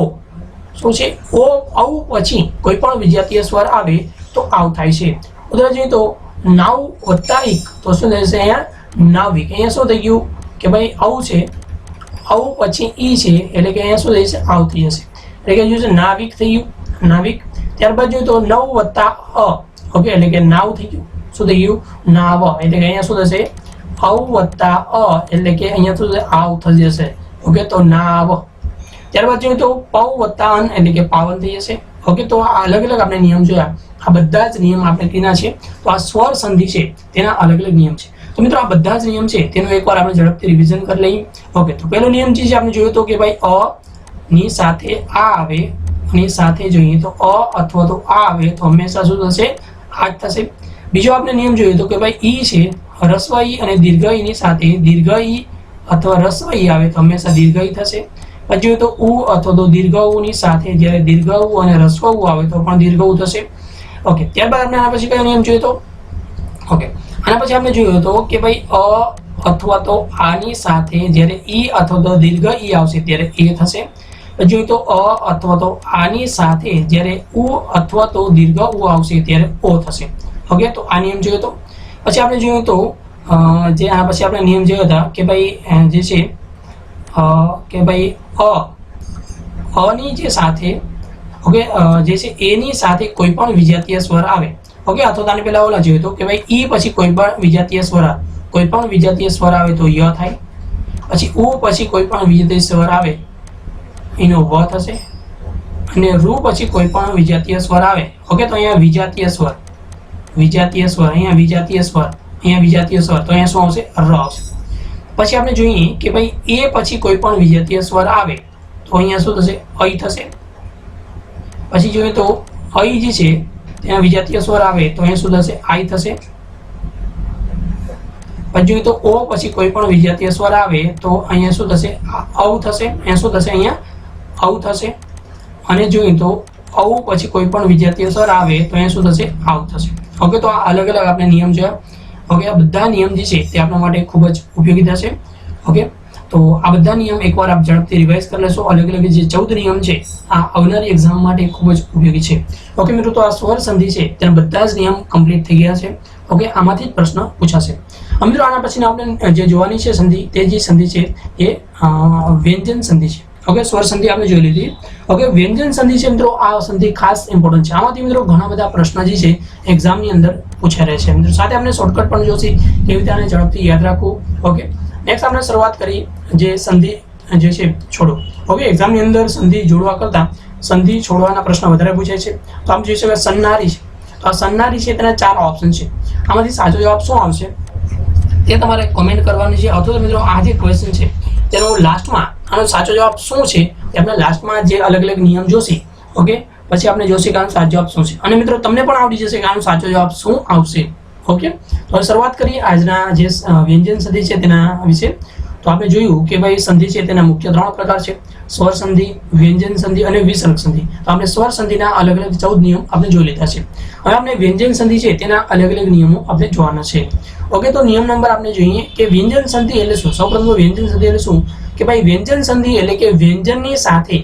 S1: શું છે ઓ આવ પછી કોઈ પણ વિજાતીય સ્વર આવે તો આવ થાય છે। ઉદાહરણ જોઈએ તો નાવ વત્તા ઈક તો શું થશે અહીંયા નાવિક। અહીંયા શું થઈ ગયું કે ભાઈ આવ છે આવ પછી ઈ છે એટલે કે અહીંયા શું થઈ જશે આવ થઈ જશે એટલે કે શું છે નાવિક થઈ ગયું નાવિક। ત્યારબાદ જોઈએ તો નવ વત્તા અ ઓકે એટલે કે નાવ થઈ ગયું શું થઈ ગયું નાવ એટલે કે અહીંયા શું થશે આવ વત્તા અ એટલે કે અહીંયા શું થશે આવ થઈ જશે ઓકે તો નાવ। ત્યારબાદ જોઈએ તો પવ વત્તા અન એટલે કે પાવન થઈ જશે। ઓકે તો આ અલગ અલગ આપણે નિયમ જોયા। આ બધા જ નિયમ આપણે કીના છે તો આ સ્વર સંધિ છે તેના અલગ અલગ નિયમ છે। તો મિત્રો આ બધા જ નિયમ છે તેનું એકવાર આપણે ઝડપથી રિવિઝન કરી લઈએ। ઓકે તો પહેલો નિયમ જે છે આપણે જોયો તો કે ભાઈ અ ની સાથે આ આવે અને સાથે જોઈએ તો અ અથવા તો આ આવે તો હંમેશા શું થશે આ જ થશે। બીજો આપણે નિયમ જોયો તો કે ભાઈ ઈ છે રસ્વ ઈ અને દીર્ઘ ઈ ની સાથે દીર્ઘ ઈ અથવા રસ્વ ઈ આવે તો હંમેશા દીર્ઘ ઈ થશે। પછી જોઈએ તો ઉ અથવા તો દીર્ઘ ઉ ની સાથે જ્યારે દીર્ઘ ઉ અને રસ્વ ઉ આવે તો પણ દીર્ઘ ઉ થશે। ઓકે ત્યારબાદ આપણે આના પછી કયો નિયમ જોયો તો ઓકે આના પછી આપણે જોયો તો કે ભાઈ અ અથવા તો આની સાથે જ્યારે ઈ અથવા તો દીર્ઘ ઈ આવશે ત્યારે એ થશે। પછી જોઈએ તો અ અથવા તો આની સાથે જ્યારે ઉ અથવા તો દીર્ઘ ઉ આવશે ત્યારે ઓ થશે। ઓકે તો આ નિયમ જોયો તો પછી આપણે જોયું તો જે આના પછી આપણે નિયમ જોયા હતા કે ભાઈ જે છે કે ભાઈ અ ની જે સાથે ઓકે જે છે એ ની સાથે કોઈ પણ વિજાતીય સ્વર આવે ઓકે અથવા તો આને પહેલા ઓલા જોયું તો કે ભાઈ ઈ પછી કોઈ પણ વિજાતીય સ્વર આવે તો ય થાય। પછી ઉ પછી કોઈ પણ વિજાતીય સ્વર આવે એનો વ થશે અને રૂ પછી કોઈ પણ વિજાતીય સ્વર આવે ઓકે તો અહીંયા વિજાતીય સ્વર અહીંયા વિજાતીય સ્વર તો અહીંયા શું આવશે ર આવશે। પછી આપણે જોઈએ કે ભાઈ એ પછી કોઈ પણ વિજાતીય સ્વર આવે તો અહીંયા શું થશે અઈ થશે। પછી જોઈએ તો અઈ જે છે ત્યાં વિજાતીય સ્વર આવે તો અહીંયા શું થશે આઈ થશે। પછી જોઈએ તો ઓ પછી કોઈ પણ વિજાતીય સ્વર આવે તો અહીંયા શું થશે અવ થશે। અહીંયા શું થશે અહીંયા અવ થશે। અને જોઈએ તો અવ પછી કોઈ પણ વિજાતીય સ્વર આવે તો અહીંયા શું થશે આવ થશે। ઓકે તો આ અલગ અલગ આપણે નિયમ જોયા। ઓકે આ બધા નિયમ જે છે તે આપણા માટે ખૂબ જ ઉપયોગી થશે। ઓકે તો આ બધા નિયમ એકવાર આપ ઝડપથી રિવાઇઝ કરી લેશો। અલગ અલગ જે 14 નિયમ છે આ આવનારી એક્ઝામ માટે ખૂબ જ ઉપયોગી છે। ઓકે મિત્રો તો આ સ્વર સંધિ છે તેના બધા જ નિયમ કમ્પ્લીટ થઈ ગયા છે। ઓકે આમાંથી જ પ્રશ્ન પૂછાશે। મિત્રો આના પછી આપણે જે જોવાની છે સંધિ તે જે સંધિ છે એ વ્યંજન સંધિ છે। ઓકે સ્વર સંધિ આપણે જોઈ લીધી। ઓકે વ્યંજન સંધિ છે મિત્રો આ સંધિ ખાસ ઇમ્પોર્ટન્ટ છે। આમાંથી મિત્રો ઘણા બધા પ્રશ્ન જે છે એક્ઝામની અંદર પૂછાઈ રહે છે। મિત્રો સાથે આપણે શોર્ટકટ પણ જોશી કેવી રીતે આને ઝડપથી યાદ રાખવું। ઓકે નેક્સ્ટ આપણે શરૂઆત કરી જે સંધિ જે છે છોડો। ઓકે એક્ઝામની અંદર સંધિ જોડવા કરતા સંધિ છોડવાના પ્રશ્ન વધારે પૂછાય છે। તો આમ જોઈ શકાય સન્નારી છે તો આ સન્નારી છે તેના 4 ઓપ્શન છે। આમાંથી સાચો જવાબ શું આવશે તે તમારે કોમેન્ટ કરવાની છે। અથવા તો મિત્રો આ જે ક્વેશ્ચન છે તેનો લાસ્ટમાં આનો સાચો જવાબ શું છે તે આપણે લાસ્ટમાં જે અલગ અલગ નિયમ જોશી। ઓકે પછી આપણે જોશી કે આનો સાચો જવાબ શું છે અને મિત્રો તમને પણ આવડી જશે કે આનો સાચો જવાબ શું આવશે। ઓકે તો શરૂઆત કરીએ આજના જે વ્યંજન સંધિ છે તેના વિશે। તો આપણે જોયું કે ભાઈ સંધિ છે તેના મુખ્ય 3 પ્રકાર છે સ્વર સંધિ, વ્યંજન સંધિ અને વિસર્ગ સંધિ। તો આપણે સ્વર સંધિના અલગ અલગ 14 નિયમ આપણે જોઈ લીધા છે। હવે આપણે વ્યંજન સંધિ છે તેના અલગ અલગ નિયમો આપણે જોવાના છે। ઓકે તો નિયમ નંબર આપણે જોઈએ કે વ્યંજન સંધિ એટલે શું। સૌપ્રથમ વ્યંજન સંધિ એટલે શું કે ભાઈ વ્યંજન સંધિ એટલે કે વ્યંજનની સાથે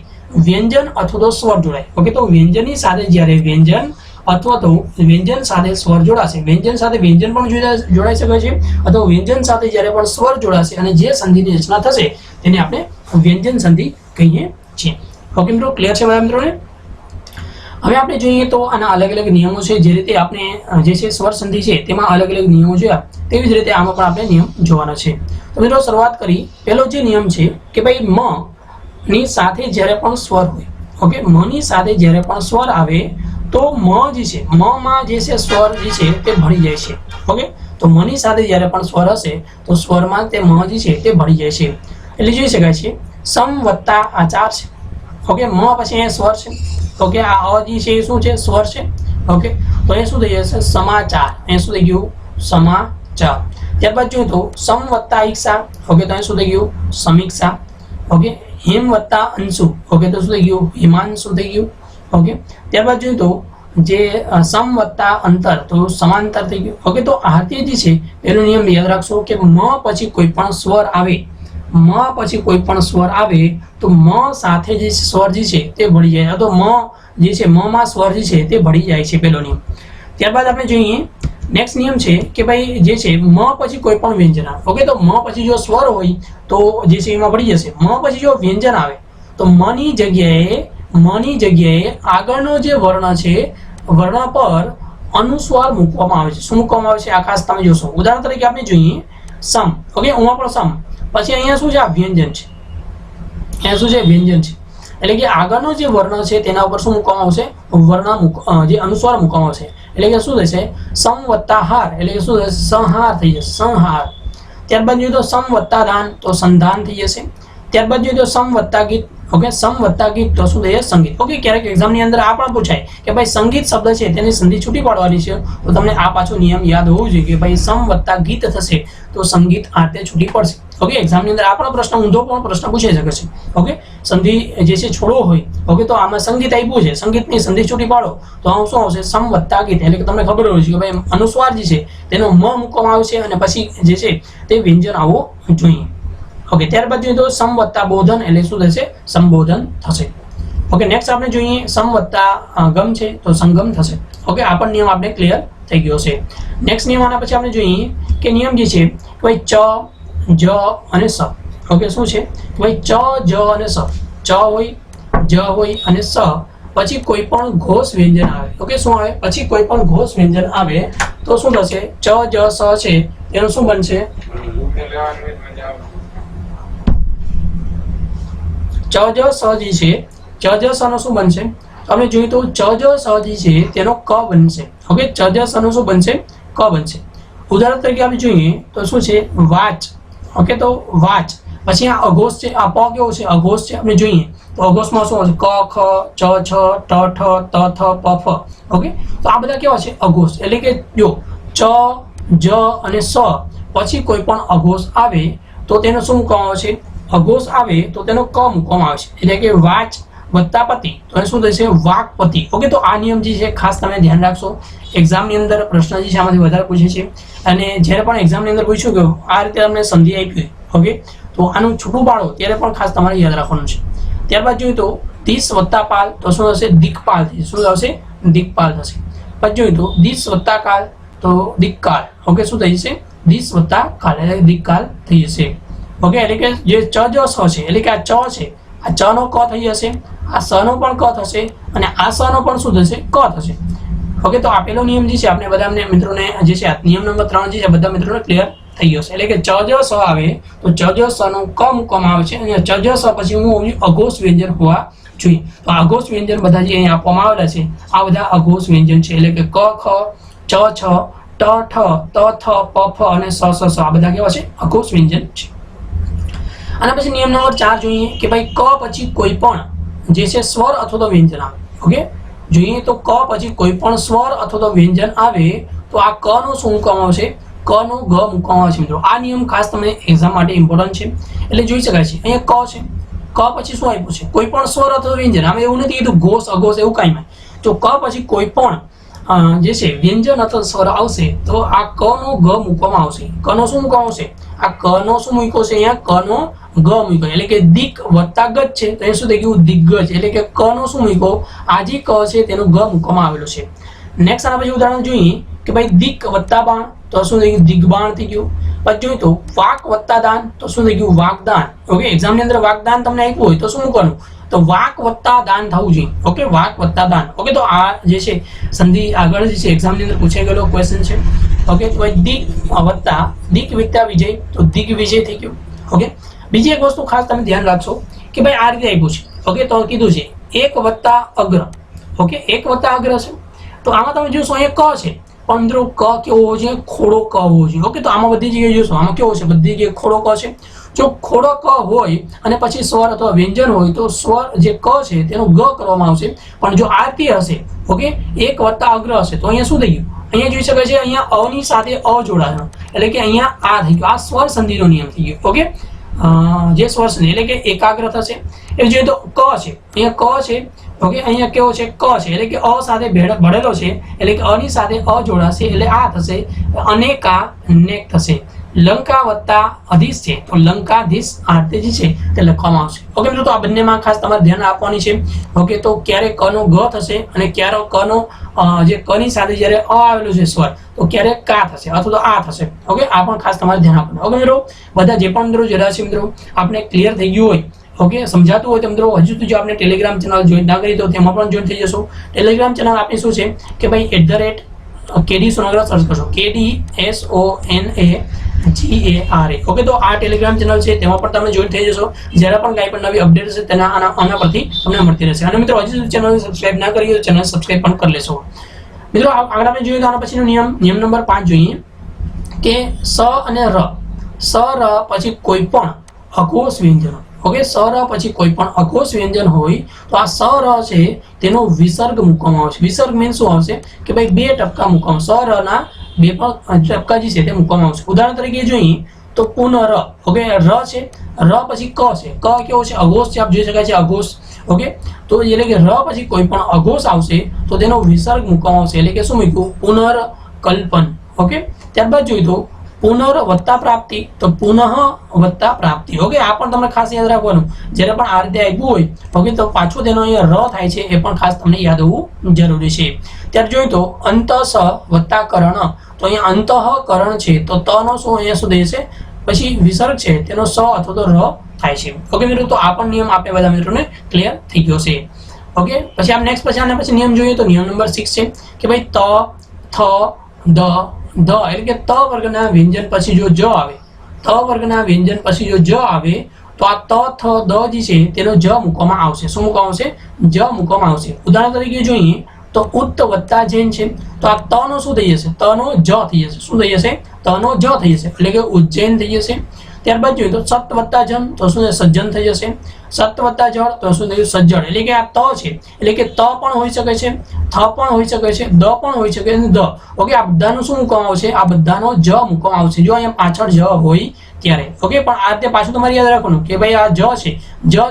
S1: વ્યંજન અથવા તો સ્વર જોડાય। ઓકે તો વ્યંજનની સાથે જ્યારે વ્યંજન અથવા તો વ્યંજન સાથે સ્વર જોડાશે, વ્યંજન સાથે વ્યંજન પણ જોડાઈ શકે છે, અથવા વ્યંજન સાથે જ્યારે પણ સ્વર જોડાશે અને જે સંધિની રચના થશે તેને આપણે વ્યંજન સંધિ કહીએ છીએ. ઓકે મિત્રો, ક્લિયર છે બધા મિત્રોને? હવે આપણે જોઈએ તો આના અલગ અલગ નિયમો છે. જે રીતે આપણે જે છે સ્વર સંધિ છે તેમાં અલગ અલગ નિયમો જોયા, તેવી જ રીતે આમાં પણ આપણે નિયમ જોવાના છે. તો મિત્રો શરૂઆત કરી. પહેલો જે નિયમ છે કે ભાઈ મ ની સાથે જ્યારે પણ સ્વર હોય, ઓકે, મ ની સાથે જ્યારે પણ સ્વર આવે તો મ જે છે, મ માં જે છે સ્વર જે છે તે ભળી જાય છે. ઓકે, તો મ ની સાથે જ્યારે પણ સ્વર હશે તો સ્વરમાં તે મ જે છે તે ભળી જાય છે. એટલે જોઈ શકાય છે સમ વત્તા આચાર છે. ઓકે, મ પછી અહીંયા સ્વર છે. ઓકે, આ અ જે છે એ શું છે? સ્વર છે. ઓકે, તો એ શું થઈ જશે? સમાચાર. એ શું થઈ ગયું? સમાચાર. ત્યારબાદ જોઈએ તો સમ વત્તા ઈક્ષા. ઓકે, તો એ શું થઈ ગયું? સમીક્ષા. ઓકે, હિમ વત્તા અંશુ. ઓકે, તો શું થઈ ગયું? હિમાંશુ થઈ ગયું. ઓકે, ત્યારબાદ જોઈએ તો જે સમ વત્તા અંતર, તો સમાંતર થઈ ગયું. ઓકે, તો આ તે જે છે એનો નિયમ યાદ રાખશો કે મ પછી કોઈ પણ સ્વર આવે, મ પછી કોઈ પણ સ્વર આવે તો મ સાથે જે સ્વર જે છે તે ભળી જાય, તો મ જે છે મ માં સ્વર જે છે તે ભળી જાય છે, પહેલો નિયમ. ત્યારબાદ આપણે જોઈએ નેક્સ્ટ નિયમ છે કે ભાઈ જે છે મ પછી કોઈ પણ વ્યંજન આવે. ઓકે, તો મ પછી જો સ્વર હોય તો જે છે એમાં ભળી જશે. મ પછી જો વ્યંજન આવે તો મ ની જગ્યાએ આગળનો જે વર્ણ છે વર્ણ પર અનુસ્વાર મૂકવામાં આવે છે. શું મૂકવામાં આવે છે? આ ખાસ તમે જોશો. ઉદાહરણ તરીકે આપણે જોઈએ સમ. ઓકે, ઉમાં પણ સમ, પછી અહીંયા શું છે? આ વ્યંજન છે. અહીંયા શું છે? વ્યંજન છે. એટલે કે આગળનો જે વર્ણ છે તેના ઉપર શું મૂકવામાં આવશે? વર્ણ જે અનુસ્વાર મૂકવામાં આવશે. એટલે કે શું થશે? સમ વત્તા હાર, એટલે કે શું થશે? સંહાર થઈ જશે, સંહાર. ત્યારબાદ જોઈએ તો સમ વત્તા દાન, તો સંધાન થઈ જશે. ત્યારબાદ જોઈએ તો સમ વત્તા ગીત. ઓકે, સમ વત્તા ગીત તો શું થઈ જશે? સંગીત. ઓકે, ક્યારેક એક્ઝામ ની અંદર આ પણ પૂછાય કે ભાઈ સંગીત શબ્દ છે તેની સંધિ છૂટી પાડવાની છે, તો તમને આ પાછો નિયમ યાદ હોવું જોઈએ કે ભાઈ સમ વત્તા ગીત થશે તો સંગીત આતે છૂટી પડશે. ઓકે, એક્ઝામ ની અંદર આ પણ પ્રશ્ન ઊંધો પણ પ્રશ્ન પૂછાઈ શકે છે. ઓકે, સંધિ જે છે છોડવો હોય, ઓકે, તો આમાં સંગીત આપ્યું છે, સંગીતની સંધિ છૂટી પાડો તો આમ શું આવશે? સમ વત્તા ગીત. એટલે કે તમને ખબર હોય છે કે ભાઈ અનુસ્વાર જે છે તેનો મ મૂકવામાં આવશે અને પછી જે છે તે વ્યંજન આવવું જોઈએ. ઓકે, ત્યારબાદ જોઈએ તો સમ વત્તા બોધન, એટલે શું થશે? સંબોધન થશે. ઓકે, નેક્સ્ટ આપણે જોઈએ સમ વત્તા ગમ છે તો સંગમ થશે. ઓકે, આ પણ નિયમ આપણે ક્લિયર થઈ ગયો છે. નેક્સ્ટ નિયમ આના પછી આપણે જોઈએ કે નિયમ જે છે ભાઈ ચ, જ અને સ. ઓકે, શું છે ભાઈ? ચ, જ અને સ. ચ હોય, જ હોય અને સ પછી કોઈ પણ ઘોષ વ્યંજન આવે. ઓકે, શું આવે? પછી કોઈ પણ ઘોષ વ્યંજન આવે તો શું થશે? ચ, જ, સ છે એનું શું બનશે? ચ, જ, સ જે છે, ચ, જ, સ નો શું બનશે? આપણે જોઈએ તો ચ, જ, સ જે છે તેનો ક બનશે. ઓકે, ચ, જ, સ નો શું બનશે? ક બનશે. ઉદાહરણ તરીકે આપણે જોઈએ તો શું છે? વાચ. ઓકે, તો વાચ. પછી આ અઘોષ છે, આ પ કેવો છે? અઘોષ છે. આપણે જોઈએ તો અઘોષમાં શું હશે? ક, ખ, ચ, છ, ટ, ઠ, ત, થ, પ, ફ. ઓકે, તો આ બધા કેવા છે? અઘોષ. એટલે કે જો ચ, જ અને સ પછી કોઈ પણ અઘોષ આવે તો તેનો શું મૂકવામાં આવે છે? અઘોષ આવે તો તેનો ક મૂકવામાં આવે છે. એટલે કે વાચ વત્તા પતિ તો એ શું થશે? વાકપતિ. ઓકે, તો આ નિયમ જે છે ખાસ તમે ધ્યાન રાખશો. એક્ઝામ ની અંદર પ્રશ્ન જે છે આમાંથી વધારે પૂછે છે અને જ્યારે પણ એક્ઝામ ની અંદર પૂછ્યું કે આ રીતે તમને સંધિ આપી, ઓકે, તો આનું છૂટું પાડો ત્યારે પણ ખાસ તમારે યાદ રાખવાનું છે. ત્યારબાદ જોઈએ તો દિશ વત્તા પાલ તો શું થશે? દિક્પાલ થશે. શું થશે? દિક્પાલ થશે. પછી જોઈએ તો દિશ વત્તા કાલ તો દિક્કાલ. ઓકે, શું થઈ જશે? દિશ વત્તા કાલ એટલે દિક્કાલ થઈ જશે. ઓકે, એટલે કે જે ચ, જ, સ છે એટલે કે આ ચ છે, આ ચ નો ક થઈ જશે, આ સ નો પણ ક થશે અને આ સ નો પણ શું થશે? ક થશે. ઓકે, તો આપેલો નિયમ જે છે આપણે બધા મિત્રોને જે છે નિયમ નંબર 3 જે છે બધા મિત્રોને ક્લિયર થઈ ગયો છે. એટલે કે ચ, જ, સ આવે તો ચ, જ, સ નો ક મૂકવામાં આવે છે અને ચ, જ, સ પછી હું અઘોષ વ્યંજન હોવા જોઈએ. તો અઘોષ વ્યંજન બધા જે અહીં આપવામાં આવેલા છે આ બધા અઘોષ વ્યંજન છે. એટલે કે ક, ખ, ચ, છ, ટ, ઠ, ત, થ, પ, ફ અને સ, સ આ બધા કેવા છે? અઘોષ વ્યંજન છે. આના પછી નિયમ નંબર 4 જોઈએ કે ભાઈ ક પછી કોઈ પણ જે છે સ્વર અથવા તો વ્યંજન આવે. ઓકે, જોઈએ તો ક પછી કોઈ પણ સ્વર અથવા તો વ્યંજન આવે તો આ ક નું શું મૂકવામાં આવશે? ક નું ગ મૂકવામાં આવશે. મિત્રો આ નિયમ ખાસ તમને એક્ઝામ માટે ઇમ્પોર્ટન્ટ છે. એટલે જોઈ શકાય છે અહીંયા ક છે, ક પછી શું આપ્યું છે? કોઈ પણ સ્વર અથવા વ્યંજન. આમાં એવું નથી કીધું ઘોષ અઘોષ એવું કાંઈ નહીં. જો ક પછી કોઈ પણ જે છે વ્યંજન અથવા સ્વર આવશે તો આ ક નો ગ મૂકવામાં આવશે. ક નો શું મૂકવામાં આવશે? આ ક નો શું મૂક્યો છે? અહીંયા ક નો ગ મૂક્યો. એટલે કે દિક વત્તા ગજ છે તો એ શું થઈ ગયું? દિગ્ગજ. એટલે કે ક નો શું મૂક્યો? આ જે ક છે તેનો ગ મૂકવામાં આવેલો છે. નેક્સ્ટ આના પછી ઉદાહરણ જોઈએ કે ભાઈ દિક વત્તા બાણ તો શું થઈ ગયું દિગ્બાણ થઈ ગયું. પછી જોઈએ તો વાક વત્તા દાન તો શું થઈ ગયું વાકદાન. ઓકે એક્ઝામ ની અંદર વાકદાન તમને આપ્યું હોય તો શું મૂકવાનું તો વાક વત્તા દાન થવું જોઈએ. ઓકે વાક વત્તા દાન. ઓકે તો આ જે છે સંધિ આગળ જે છે એક્ઝામ ની અંદર પૂછાઈ ગયેલો ક્વેશ્ચન છે. ઓકે તો દિક વત્તા દિક વત્તા વિજય તો દિગ્વિજય થઈ ગયું. ઓકે બીજી એક વસ્તુ ખાસ તમે ધ્યાન રાખશો કે ભાઈ આ રીતે આપ્યું છે. ઓકે તો કીધું છે એક વત્તા અગ્ર. ઓકે એક વત્તા અગ્ર છે તો આમાં તમે જોશો અહીંયા ક છે પણ મિત્રો ક કેવો હોવો જોઈએ ખોડો ક હોવો જોઈએ. ઓકે તો આમાં બધી જગ્યાએ જોશો આમાં કેવો છે બધી જગ્યાએ ખોડો ક છે. જો ખોડો ક હોય અને પછી સ્વર અથવા વ્યંજન હોય તો સ્વર જે ક છે તેનો ગ કરવામાં આવશે. પણ જો આરતી હશે ઓકે એક વત્તા અગ્ર હશે તો અહીંયા શું થઈ ગયું અહીંયા જોઈ શકાય છે અહીંયા અ ની સાથે અ જોડાશે એટલે કે અહીંયા આ થઈ ગયું. આ સ્વર સંધિનો નિયમ થઈ ગયો. ઓકે જે સ્વર સંધિ એટલે કે એકાગ્ર થશે. એ જોઈએ તો ક છે અહીંયા ક છે. ઓકે અહીંયા કેવો છે ક છે એટલે કે અ સાથે ભળેલો છે એટલે કે અ ની સાથે અ જોડાશે એટલે આ થશે અનેકા નેક થશે. લંકા વત્તા અધીશ છે તો લંકાધીશ આરતી જે છે તે લખવામાં આવશે. ઓકે મિત્રો તો આ બંનેમાં ખાસ તમારે ધ્યાન આપવાની છે. ઓકે તો ક્યારે ક નો ગ થશે અને ક્યારે ક નો જે ક ની સાથે જ્યારે અ આવેલું છે સ્વર તો ક્યારે કા થશે અથવા તો આ થશે. ઓકે આ પણ ખાસ તમારે ધ્યાન આપવાનું. ઓકે મિત્રો બધા જે પણ મિત્રો જરા છે મિત્રો આપણે ક્લિયર થઈ ગયું હોય ઓકે સમજાતું હોય તો મિત્રો હજુ સુધી જો આપણે ટેલિગ્રામ ચેનલ જોઈન ના કરી તો તેમાં પણ જોઈન થઈ જશો. ટેલિગ્રામ ચેનલ આપણી શું છે કે ભાઈ @KD સોનાગરા સર્ચ કરશો KDSONAGARA. ઓકે તો આ ટેલિગ્રામ ચેનલ છે તેમાં પણ તમે જોઈન થઈ જશો. જ્યારે પણ કાંઈ પણ નવી અપડેટ હશે તેના આના પરથી તમને મળતી રહેશે. અને મિત્રો હજુ સુધી ચેનલ સબસ્ક્રાઇબ ના કરી હોય તો ચેનલ સબસ્ક્રાઇબ પણ કરી લેશો. મિત્રો આગળ આપણે જોઈએ તો આના પછીનો નિયમ નંબર 5 જોઈએ કે સ અને ર પછી કોઈ પણ અઘોષ વ્યંજનો. ઓકે સ ર પછી કોઈ પણ અઘોષ વ્યંજન હોય તો આ સ ર છે તેનો વિસર્ગ મૂકવામાં આવશે. વિસર્ગ મીન્સ શું આવશે કે ભાઈ 2 ટપકા મૂકવામાં સ ર ના 2 પણ ટપકા જે છે તે મૂકવામાં આવશે. ઉદાહરણ તરીકે જોઈએ તો પુનઃ ર. ઓકે ર છે ર પછી ક છે ક કેવો છે અઘોષ છે આપ જોઈ શકાય છે અઘોષ. ઓકે તો એટલે કે ર પછી કોઈ પણ અઘોષ આવશે તો તેનો વિસર્ગ મૂકવામાં આવશે એટલે કે શું મૂક્યું પુનર્કલ્પન. ઓકે ત્યારબાદ જોઈએ તો પુનર વત્તા પ્રાપ્તિ તો પુનઃ વત્તા પ્રાપ્તિ. ઓકે આ પણ તમને ખાસ યાદ રાખવાનું જ્યારે પણ આ રીતે આપ્યું હોય ઓકે તો પાછું તેનો અહીંયા ર થાય છે એ પણ ખાસ તમને યાદ હોવું જરૂરી છે. ત્યારે જોઈએ તો અંત સ વત્તા કરણ તો અહીંયા અંતઃકરણ છે તો ત નો શું અહીંયા શું થઈ જશે પછી વિસર્ગ છે તેનો સ અથવા તો ર થાય છે. ઓકે મિત્રો તો આ પણ નિયમ આપણે બધા મિત્રોને ક્લિયર થઈ ગયો છે. ઓકે પછી આમ નેક્સ્ટ પછી આના પછી નિયમ જોઈએ તો નિયમ નંબર 6 છે કે ભાઈ ત થ દ ધ એટલે કે ત વર્ગના વ્યંજન પછી જો જ આવે ત વર્ગના વ્યંજન પછી જો જ આવે તો આ ત થ દ જે છે તેનો જ મૂકવામાં આવશે. શું મૂકવામાં આવશે જ મૂકવામાં આવશે. ઉદાહરણ તરીકે જોઈએ તો ઉત્ત વત્તા જૈન છે તો આ ત નો શું થઈ જશે ત નો જ થઈ જશે. શું થઈ જશે ત નો જ થઈ જશે એટલે કે ઉજ્જૈન થઈ જશે. ત્યારબાદ જોઈએ તો સત વત્તા જન તો શું સજ્જન થઈ જશે. સત વત્તા જળ તો શું થયું સજ્જડ એટલે કે આ ત છે એટલે કે ત પણ હોઈ શકે છે થ પણ હોઈ શકે છે દ પણ હોઈ શકે છે દ. ઓકે આ બધાનું શું મૂકવામાં આવશે આ બધાનો જ મૂકવામાં આવશે જો અહીંયા પાછળ જ હોય ત્યારે. ઓકે પણ આ રીતે પાછું તમારે યાદ રાખવાનું કે ભાઈ આ જ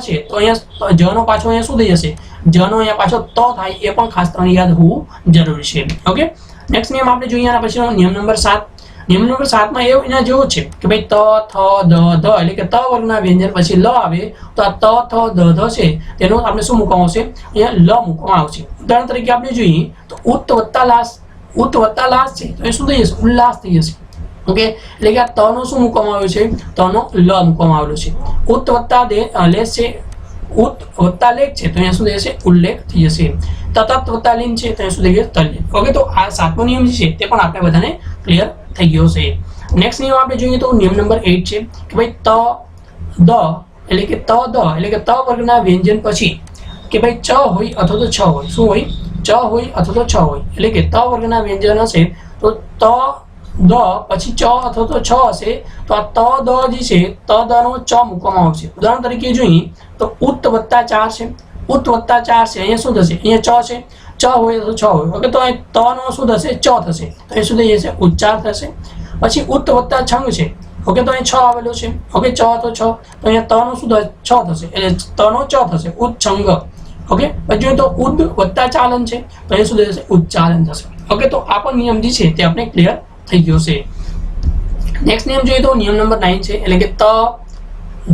S1: છે તો અહીંયા જ નો પાછો અહીંયા શું થઈ જશે જ નો અહીંયા પાછો ત થાય એ પણ ખાસ તમારે યાદ હોવું જરૂરી છે. ઓકે નેક્સ્ટ નિયમ આપણે જોઈએ આના પછીનો નિયમ નંબર 7. નિયમ નંબર 7 માં એવું એના જેવું છે કે ભાઈ ત થ દ ધ એટલે કે ત વર્ગના વ્યંજન પછી લ આવે તો આ ત થ દ ધ છે તેનો આપણે શું મૂકવામાં આવશે અહીંયા લ મૂકવામાં આવશે. ઉદાહરણ તરીકે આપણે જોઈએ તો ઉત્ત વત્તા લાસ છે તો એ શું થઈ જશે ઉલ્લાસ થઈ જશે. ઓકે એટલે કે આ ત નો શું મૂકવામાં આવ્યો છે ત નો લ મૂકવામાં આવેલો છે. ઉત્ત વત્તા લેસ છે ઉત્ત વત્તા લેખ છે તો અહીંયા શું થઈ જશે ઉલ્લેખ થઈ જશે. તતત વત્તા લીન છે તો અહીંયા શું થઈ જશે તલ્ય. ઓકે તો આ 7મો નિયમ જે છે તે પણ આપણે બધાને ક્લિયર થઈ ગયો છે. નેક્સ્ટ નિયમ આપણે જોઈએ તો નિયમ નંબર 8 છે કે ભાઈ ત દ એટલે કે ત વર્ગના વ્યંજન પછી કે ભાઈ ચ હોય અથવા તો છ હોય શું હોય ચ હોય અથવા તો છ હોય એટલે કે ત વર્ગના વ્યંજન હશે તો ત દ પછી ચ અથવા તો છ હશે તો આ ત દ જે છે ત દ નો ચ મૂકવામાં આવશે. ઉદાહરણ તરીકે જોઈએ તો ઉત્ત વત્તા 4 છે ઉત્ત વત્તા 4 છે અહીંયા શું થશે અહીંયા ચ છે ચ હોય તો છ હોય. ઓકે તો અહીં ત નો શું થશે ચ થશે તો એ શું થઈ જશે ઉચ્ચાર થશે. પછી ઉત્ત વત્તા છંગ છે ઓકે તો અહીં છ આવેલો છે ઓકે ચ તો છ તો અહીંયા ત નો શું થશે છ થશે એટલે ત નો ચ થશે ઉચ્છંગ. ઓકે પછી જોઈએ તો ઉદ વત્તા ચાલન છે તો એ શું થશે ઉચ્ચારણ થશે. ઓકે તો આ પણ નિયમ જે છે તે આપણે ક્લિયર થઈ ગયો છે. નેક્સ્ટ નિયમ જોઈએ તો નિયમ નંબર 9 છે એટલે કે ત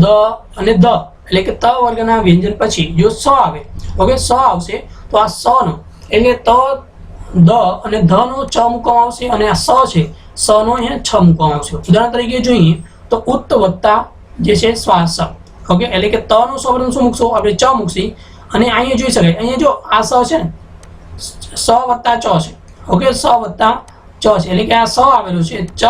S1: દ અને દ એટલે કે ત વર્ગના વ્યંજન પછી જો સ આવે ઓકે સ આવશે તો આ સ નો એટલે ત દ અને ધ નો ચ મૂકવામાં આવશે અને આ સ છે સ નો અહીંયા છ મૂકવામાં આવશે. ઉદાહરણ તરીકે જોઈએ તો ઉત્ત વત્તા જે છે શ્વાસ. ઓકે, એટલે કે ત નો સૌપ્રથમ શું મૂકશો આપણે ચ મૂકશી અને અહીંયા જોઈ શકાય અહીંયા જો આ સ છે ને સ વત્તા ચ છે. ઓકે, સ વત્તા ચ છે એટલે કે આ સ આવેલું છે ચ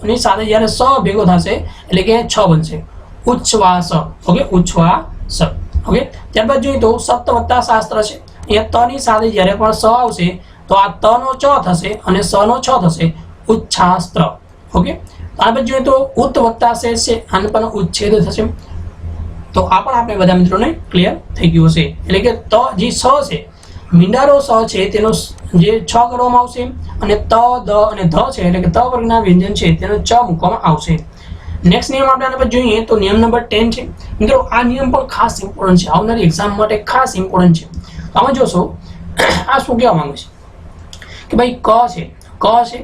S1: ની સાથે જ્યારે સ ભેગો થશે એટલે કે છ બનશે ઉચ્છ્વાસ. ઓકે, ઉચ્છ્વાસ. ઓકે, ત્યારબાદ જોઈએ તો સપ્ત વત્તા શાસ્ત્ર છે અહીંયા ત ની સાથે જ્યારે પણ સ આવશે તો આ ત નો ચ થશે અને સ નો છ થશે ઉચ્છાસ્ત્ર. ઓકે, ત્યારબાદ જોઈએ તો ઉત્ત વત્તા શેષ છે આને પણ ઉચ્છેદ થશે. તો આ પણ આપણે બધા મિત્રોને ક્લિયર થઈ ગયું હશે. એટલે કે ત જે સ છે મીંડારો સ છે તેનો જે છ કરવામાં આવશે અને ત દ અને ધ છે એટલે કે ત વર્ગના વ્યંજન છે તેનો ચ મૂકવામાં આવશે. નેક્સ્ટ નિયમ આપણે આના પર જોઈએ તો નિયમ નંબર 10 છે. મિત્રો આ નિયમ પણ ખાસ ઇમ્પોર્ટન્ટ છે, આવનારી એક્ઝામ માટે ખાસ ઇમ્પોર્ટન્ટ છે. આમાં જોશો આ શું કહેવા માંગે છે કે ભાઈ ક છે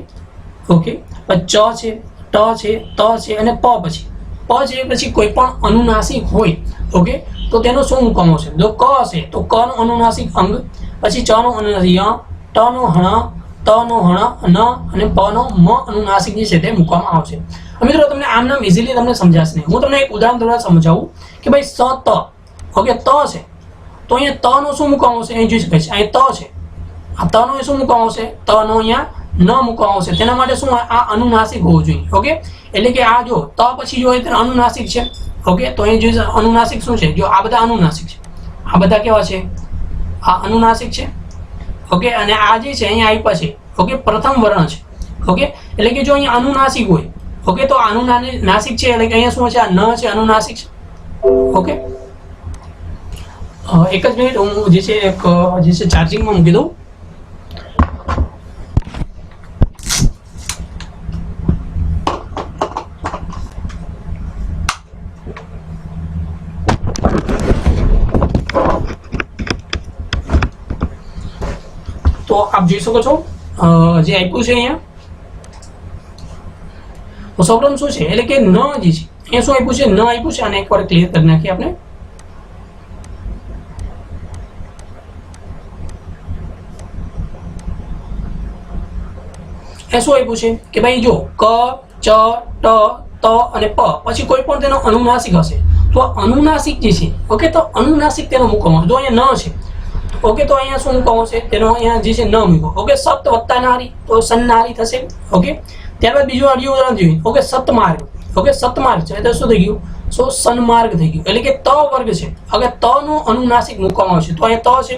S1: ઓકે, પછી ચ છે ટ છે ત છે અને પ છે પછી કોઈ પણ અનુનાસિક હોય ઓકે તો તેનો શું મૂકવામાં આવશે. જો ક હશે તો ક નો અનુનાસિક અંગ, પછી ચ નો અનુનાસિક ય, ટ નો હણ, ત નો હણ ન અને પ નો મ અનુનાસિક જે છે તે મૂકવામાં આવશે. મિત્રો તમને આમ નામ ઇઝીલી તમને સમજાશે નહીં. હું તમને એક ઉદાહરણ દ્વારા સમજાવું કે ભાઈ સ ત ઓકે ત છે તો અહીંયા ત નો શું મૂકવામાં આવશે અહીં જોઈ શકાય છે અહીં ત છે આ ત નો શું મૂકવામાં આવશે ત નો અહીંયા ન મૂકવામાં આવશે. તેના માટે શું આ અનુનાસિક હોવું જોઈએ. ઓકે, એટલે કે આ જો ત પછી જો તેનો અનુનાસિક છે ઓકે તો અહીં જોઈ અનુનાસિક શું છે જો આ બધા અનુનાસિક છે, આ બધા કેવા છે આ અનુનાસિક છે. ઓકે, અને આ જે છે અહીંયા આપ્યા છે ઓકે પ્રથમ વર્ણ છે. ઓકે, એટલે કે જો અહીંયા અનુનાસિક હોય ઓકે તો અનુનાસિક છે એટલે કે અહીંયા શું છે આ ન છે અનુનાસિક છે. ઓકે, એક જ મિનિટ હું જે છે એક જે છે ચાર્જિંગમાં મૂકી દઉં. તો આપ જોઈ શકો છો જે આપ્યું છે અહીંયા તો સૌપ્રથમ શું છે એટલે કે ન જે છે અહીંયા શું આપ્યું છે ન આપ્યું છે અને એકવાર ક્લિયર કરી નાખીએ આપણે. એ શું આપ્યું છે કે ભાઈ જો ક ચ ટ ત અને પ પછી કોઈ પણ તેનો અનુનાસિક હશે તો અનુનાસિક જે છે ઓકે તો અનુનાસિક તેનો મૂકવામાં જો અહીંયા ન છે ઓકે તો અહીંયા શું મૂકવામાં આવશે તેનો અહીંયા જે છે ન મૂકો. ઓકે, સપ્ત વત્તા નારી તો સન્નારી થશે. ઓકે, ત્યારબાદ બીજું અડિયું ઉદાહરણ જોઈએ ઓકે સતમાર્ગ. ઓકે, સતમાર્ગ છે એટલે શું થઈ ગયું સો સન્માર્ગ થઈ ગયું. એટલે કે ત વર્ગ છે હવે ત નો અનુનાસિક મૂકવામાં આવશે તો અહીંયા ત છે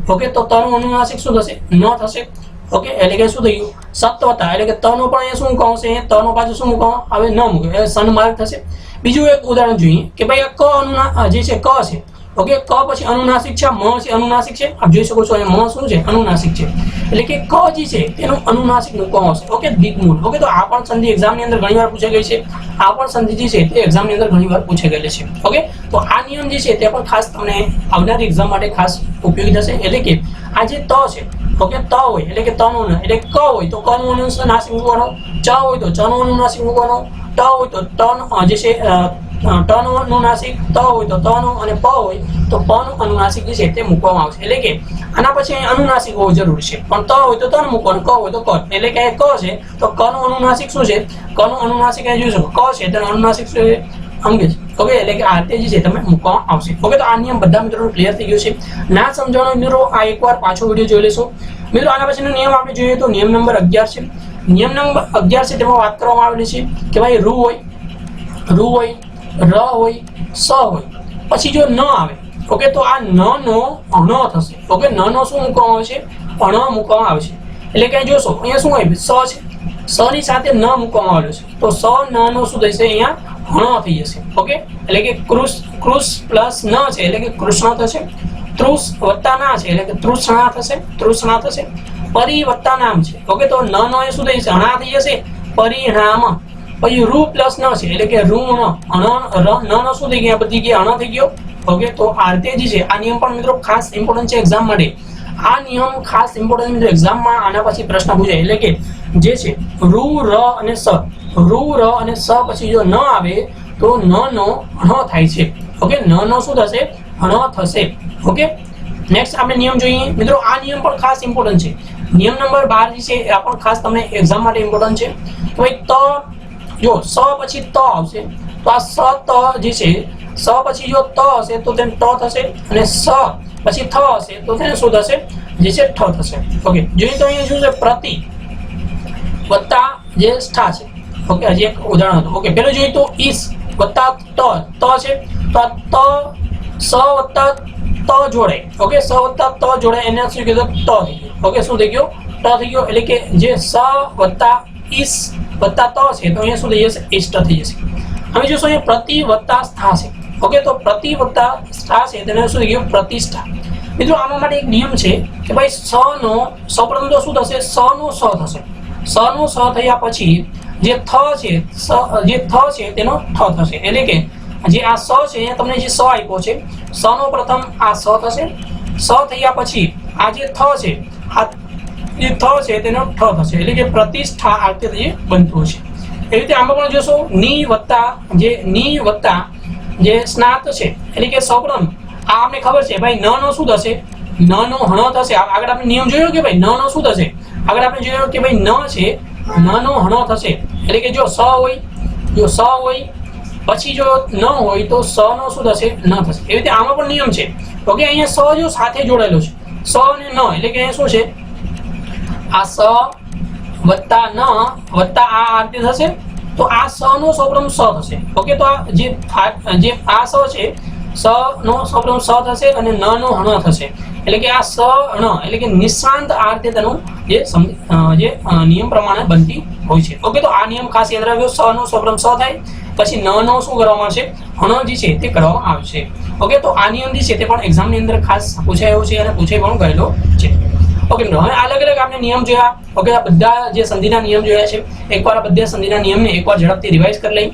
S1: ઓકે તો ત નો અનુનાસિક શું થશે ન થશે. ઓકે, એટલે કે શું થઈ ગયું સત્વતા એટલે કે ત નો પણ અહીંયા શું મૂકવામાં આવશે ત નો પાછું શું મૂકવામાં આવે ન મૂકે એટલે સન્માર્ગ થશે. બીજું એક ઉદાહરણ જોઈએ કે ભાઈ આ ક જે છે ક છે ઓકે ક પછી અનુનાસિક છે મ છે અનુનાસિક છે આપ જોઈ શકો છો અહીંયા મ શું છે અનુનાસિક છે એટલે કે ક જે છે તેનું અનુનાસિક મૂકવામાં આવશે. ઓકે, દિગ્મૂળ. ઓકે, તો આ પણ સંધિ એક્ઝામ ની અંદર ઘણીવાર પૂછાઈ ગઈ છે. આ પણ સંધિ જે છે તે એક્ઝામ ની અંદર ઘણીવાર પૂછાઈ ગયેલી છે. ઓકે, તો આ નિયમ જે છે તે પણ ખાસ તમને આવનારી એક્ઝામ માટે ખાસ ઉપયોગી થશે. એટલે કે આ જે ત છે ઓકે ત હોય એટલે કે ત નો એટલે ક હોય તો ક નો અનુનાસિક મૂકવાનો, ચ હોય તો ચ નો અનુનાસિક મૂકવાનો, ટ હોય તો ટ નો જે છે ટ નો અનુનાસિક, ત હોય તો ત નો અને પ હોય તો પ નો અનુનાસિક જે છે તે મૂકવામાં આવશે. એટલે કે આના પછી અનુનાસિક હોવો જરૂરી છે પણ ત હોય તો ત નો મૂકવાનું, ક હોય તો ક. એટલે કે ક છે તો ક નો અનુનાસિક શું છે ક નો અનુનાસિક જોઈ શકો ક છે તેનો અનુનાસિક શું છે અંગ છે. ઓકે, એટલે કે આ રીતે જે છે તમે મૂકવામાં આવશે. ઓકે, તો આ નિયમ બધા મિત્રો ક્લિયર થઈ ગયો છે. ના સમજાવવાનો મિત્રો આ એકવાર પાછો વિડીયો જોઈ લેશો. મિત્રો આના પછીનો નિયમ આપણે જોઈએ તો નિયમ નંબર 11 છે. નિયમ નંબર 11 છે તેમાં વાત કરવામાં આવેલી છે કે ભાઈ રૂ હોય ર હોય સ હોય પછી જો ન આવે ઓકે તો આ ન નો અણ થશે. ઓકે, ન નો શું મૂકવામાં આવે છે અણ મૂકવામાં આવે છે. એટલે કે જોશો અહીંયા શું હોય સ છે સ ની સાથે ન મૂકવામાં આવેલું છે તો સ ન નો શું થશે અહીંયા અણ થઈ જશે. ઓકે, એટલે કે કૃષ પ્લસ ન છે એટલે કે કૃષ્ણ થશે, તૃષ વત્તા ના છે એટલે કે તૃષ્ણા થશે, પરી વત્તા નામ છે ઓકે તો ન નો એ શું થઈ જશે અણા થઈ જશે પરિણામ. પછી રૂ પ્લસ ન છે એટલે કે ઋણ ન નો શું થઈ ગયા બધી ગયા અણ થઈ ગયો. ઓકે, તો આ રીતે જે છે આ નિયમ પણ મિત્રો ખાસ ઇમ્પોર્ટન્ટ છે એક્ઝામ માટે. આ નિયમ ખાસ ઇમ્પોર્ટન્ટ મિત્રો એક્ઝામમાં આના પછી પ્રશ્ન પૂછાય. એટલે કે જે છે રૂ ર અને સ પછી જો ન આવે તો ન નો અણ થાય છે. ઓકે, ન નો શું થશે અણ થશે. ઓકે, નેક્સ્ટ આપણે નિયમ જોઈએ મિત્રો. આ નિયમ પણ ખાસ ઇમ્પોર્ટન્ટ છે. નિયમ નંબર 12 જે છે આ પણ ખાસ તમને એક્ઝામ માટે ઇમ્પોર્ટન્ટ છે. તો ભાઈ ત જો સ પછી ત આવશે તો આ સ ત જે છે સ પછી જો ત હશે તો તેને ટ થશે અને સ પછી થ હશે તો તેને શું થશે જે છે ઠ થશે. ઓકે જોઈએ તો અહીંયા શું છે પ્રતિ વત્તા જે સ્થા છે. ઓકે હજી એક ઉદાહરણ હતું. ઓકે પેલું જોઈએ તો ઈસ વત્તા ત છે તો આ ત સ વત્તા ત જોડે. ઓકે સ વત્તા ત જોડે એને શું કીધું ટ થઈ ગયું. ઓકે શું થઈ ગયું ટ થઈ ગયો એટલે કે જે સ વત્તા ઈસ વત્તા ત છે તો અહીંયા શું થઈ જશે ઇષ્ટ થઈ જશે. હવે જોશો અહીંયા પ્રતિ વત્તા સ્થા છે. ઓકે તો પ્રતિ વત્તા સ્થા છે તેને શું થઈ ગયું પ્રતિષ્ઠા. મિત્રો આમાં માટે એક નિયમ છે કે ભાઈ સ નો સૌપ્રથમ તો શું થશે સ નો સ થશે. સ નો સ થયા પછી જે થ છે તેનો ઠ થશે એટલે કે જે આ સ છે અહીંયા તમને જે સ આપ્યો છે સ નો પ્રથમ આ સ થશે. સ થયા પછી આ જે થ છે આ જે થ છે તેનો ઠ થશે એટલે કે પ્રતિષ્ઠા આ રીતે જે બનતું છે. એવી રીતે આમાં પણ જોશો ની વત્તા જે સ્નાત છે એટલે કે સૌપ્રથમ આ આપણે ખબર છે ભાઈ ન નો શું થશે ન નો હણ થશે. આગળ આપણે નિયમ જોયો કે ભાઈ ન નો શું થશે આગળ આપણે જોયું કે ભાઈ ન છે ન નો હણો થશે એટલે કે જો સ હોય પછી જો ન હોય તો સ નો શું થશે ન થશે. એવી રીતે આમાં પણ નિયમ છે. ઓકે અહીંયા સ જો સાથે જોડાયેલો છે સ અને ન એટલે કે અહીંયા શું છે આ સ વત્તા ન વત્તા આ રીતે થશે તો આ સ નો સૌપ્રથમ સ થશે. ઓકે તો આ જે આ સ છે સ નો સૌપ્રથમ સ થશે અને ન નો હણ થશે એટલે કે આ સ ણ એટલે કે નિશાંત આ રીતે તેનું જે નિયમ પ્રમાણે બનતી હોય છે. ઓકે તો આ નિયમ ખાસ યાદ રાખજો. સ નો સૌપ્રથમ સ થાય પછી ન નો શું કરવામાં આવશે હણ જે છે તે કરવામાં આવશે. ઓકે તો આ નિયમ જે છે તે પણ એક્ઝામની અંદર ખાસ પૂછાયો છે અને પૂછાઈ પણ ગયેલો છે. ઓકે મિત્રો હવે અલગ અલગ આપણે નિયમ જોયા. ઓકે આ બધા જે સંધિના નિયમ જોયા છે એકવાર આ બધા સંધિના નિયમને એકવાર ઝડપથી રિવાઇઝ કરી લઈ.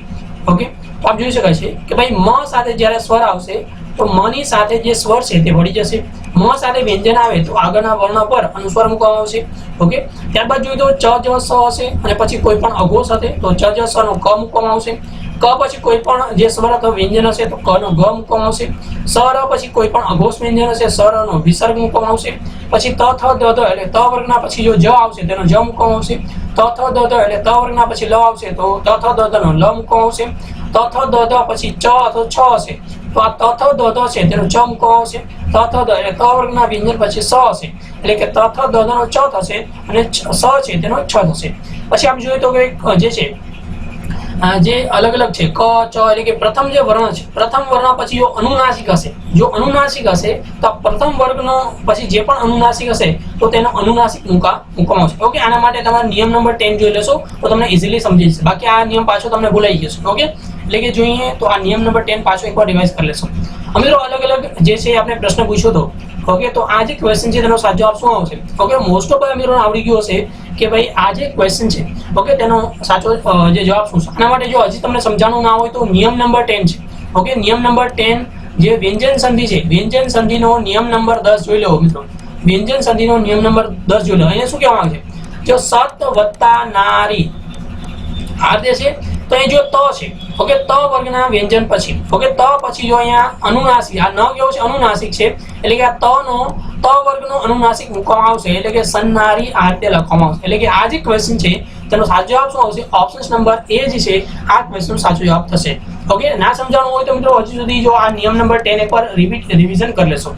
S1: ઓકે તો આપ જોઈ શકાય છે કે ભાઈ મ સાથે જ્યારે સ્વર આવશે તો મ ની સાથે જે સ્વર છે તે વળી જશે. મ સાથે વ્યંજન આવે તો આગળના વર્ણ પર અનુસ્વાર મૂકવામાં આવશે. ઓકે ત્યારબાદ જોઈએ તો ચ જ સ હશે અને પછી કોઈ પણ અઘોષ સાથે તો ચ જ સ નો ક મૂકવામાં આવશે. ક પછી કોઈ પણ જે સ્વર અથવા વ્યંજન હશે તો ક નો ગ મૂકવામાં આવશે. સ ર પછી કોઈ પણ અઘોષ વ્યંજન હશે સ ર નો વિસર્ગ મૂકવામાં આવશે. પછી ત થ દ ધ એટલે ત વર્ગના પછી જો જ આવશે તેનો જ મૂકવામાં આવશે. ત થ દ ધ એટલે ત વર્ગના પછી લ આવશે તો ત થ દ ધ નો લ મૂકવામાં આવશે. ત થ દ ધ પછી ચ અથવા છ હશે તો આ ત થ દ ધ છે તેનો ચ મૂકવામાં આવશે. ત થ દ એટલે ત વર્ગના વ્યંજન પછી સ હશે એટલે કે ત થ દ ધ નો ચ થશે અને સ છે તેનો છ થશે. પછી આપ જોઈએ તો કે જે છે જે અલગ અલગ છે ક ચ એટલે કે પ્રથમ જે વર્ણ છે પ્રથમ વર્ણ પછી જો અનુનાસિક હશે તો પ્રથમ વર્ગનો પછી જે પણ અનુનાસિક હશે તો તેનો અનુનાસિક મૂકવામાં આવશે. ઓકે આના માટે તમારે નિયમ નંબર 10 જોઈ લેશો તો તમને ઇઝીલી સમજી જશે. બાકી આ નિયમ પાછો તમને ભૂલાઈ જશે. ઓકે એટલે કે જોઈએ તો આ નિયમ નંબર 10 પાછો એકવાર રિવાઇઝ કરી લેશો. મિત્રો અલગ અલગ જે છે આપણે પ્રશ્ન પૂછ્યો હતો. ઓકે તો આ જે ક્વેશ્ચન છે તેનો સાચો જવાબ શું આવશે. ઓકે મોસ્ટ ઓફ મિત્રો આવડી ગયો હશે કે ભાઈ આ જે ક્વેશ્ચન છે ઓકે તેનો સાચો જે જવાબ શું છે. આના માટે જો હજી તમને સમજાણું ના હોય તો નિયમ નંબર 10 છે. ઓકે નિયમ નંબર 10 જે વ્યંજન સંધિ છે વ્યંજન સંધિનો નિયમ નંબર 10 જોઈ લો મિત્રો. વ્યંજન સંધિનો નિયમ નંબર 10 જોઈ લો. અહીંયા શું કહેવામાં આવે છે જો સત વત્તા નારી આ જે છે તો અહીં જો ત છે ઓકે ત વર્ગના વ્યંજન પછી ઓકે ત પછી જો અહીંયા અનુનાસિક આ ન કેવું છે અનુનાસિક છે એટલે કે આ ત વર્ગનો અનુનાસિક મૂકવામાં આવશે એટલે કે સન્નારી આ રીતે લખવામાં આવશે. એટલે કે આ જે ક્વેશ્ચન છે તેનો સાચો જવાબ શું આવશે ઓપ્શન નંબર એ જે છે આ ક્વેશ્ચનનો સાચો જવાબ થશે. ઓકે ના સમજાણું હોય તો મિત્રો હજી સુધી જો આ નિયમ નંબર 10 એકવાર રિવિઝન કરી લેશો.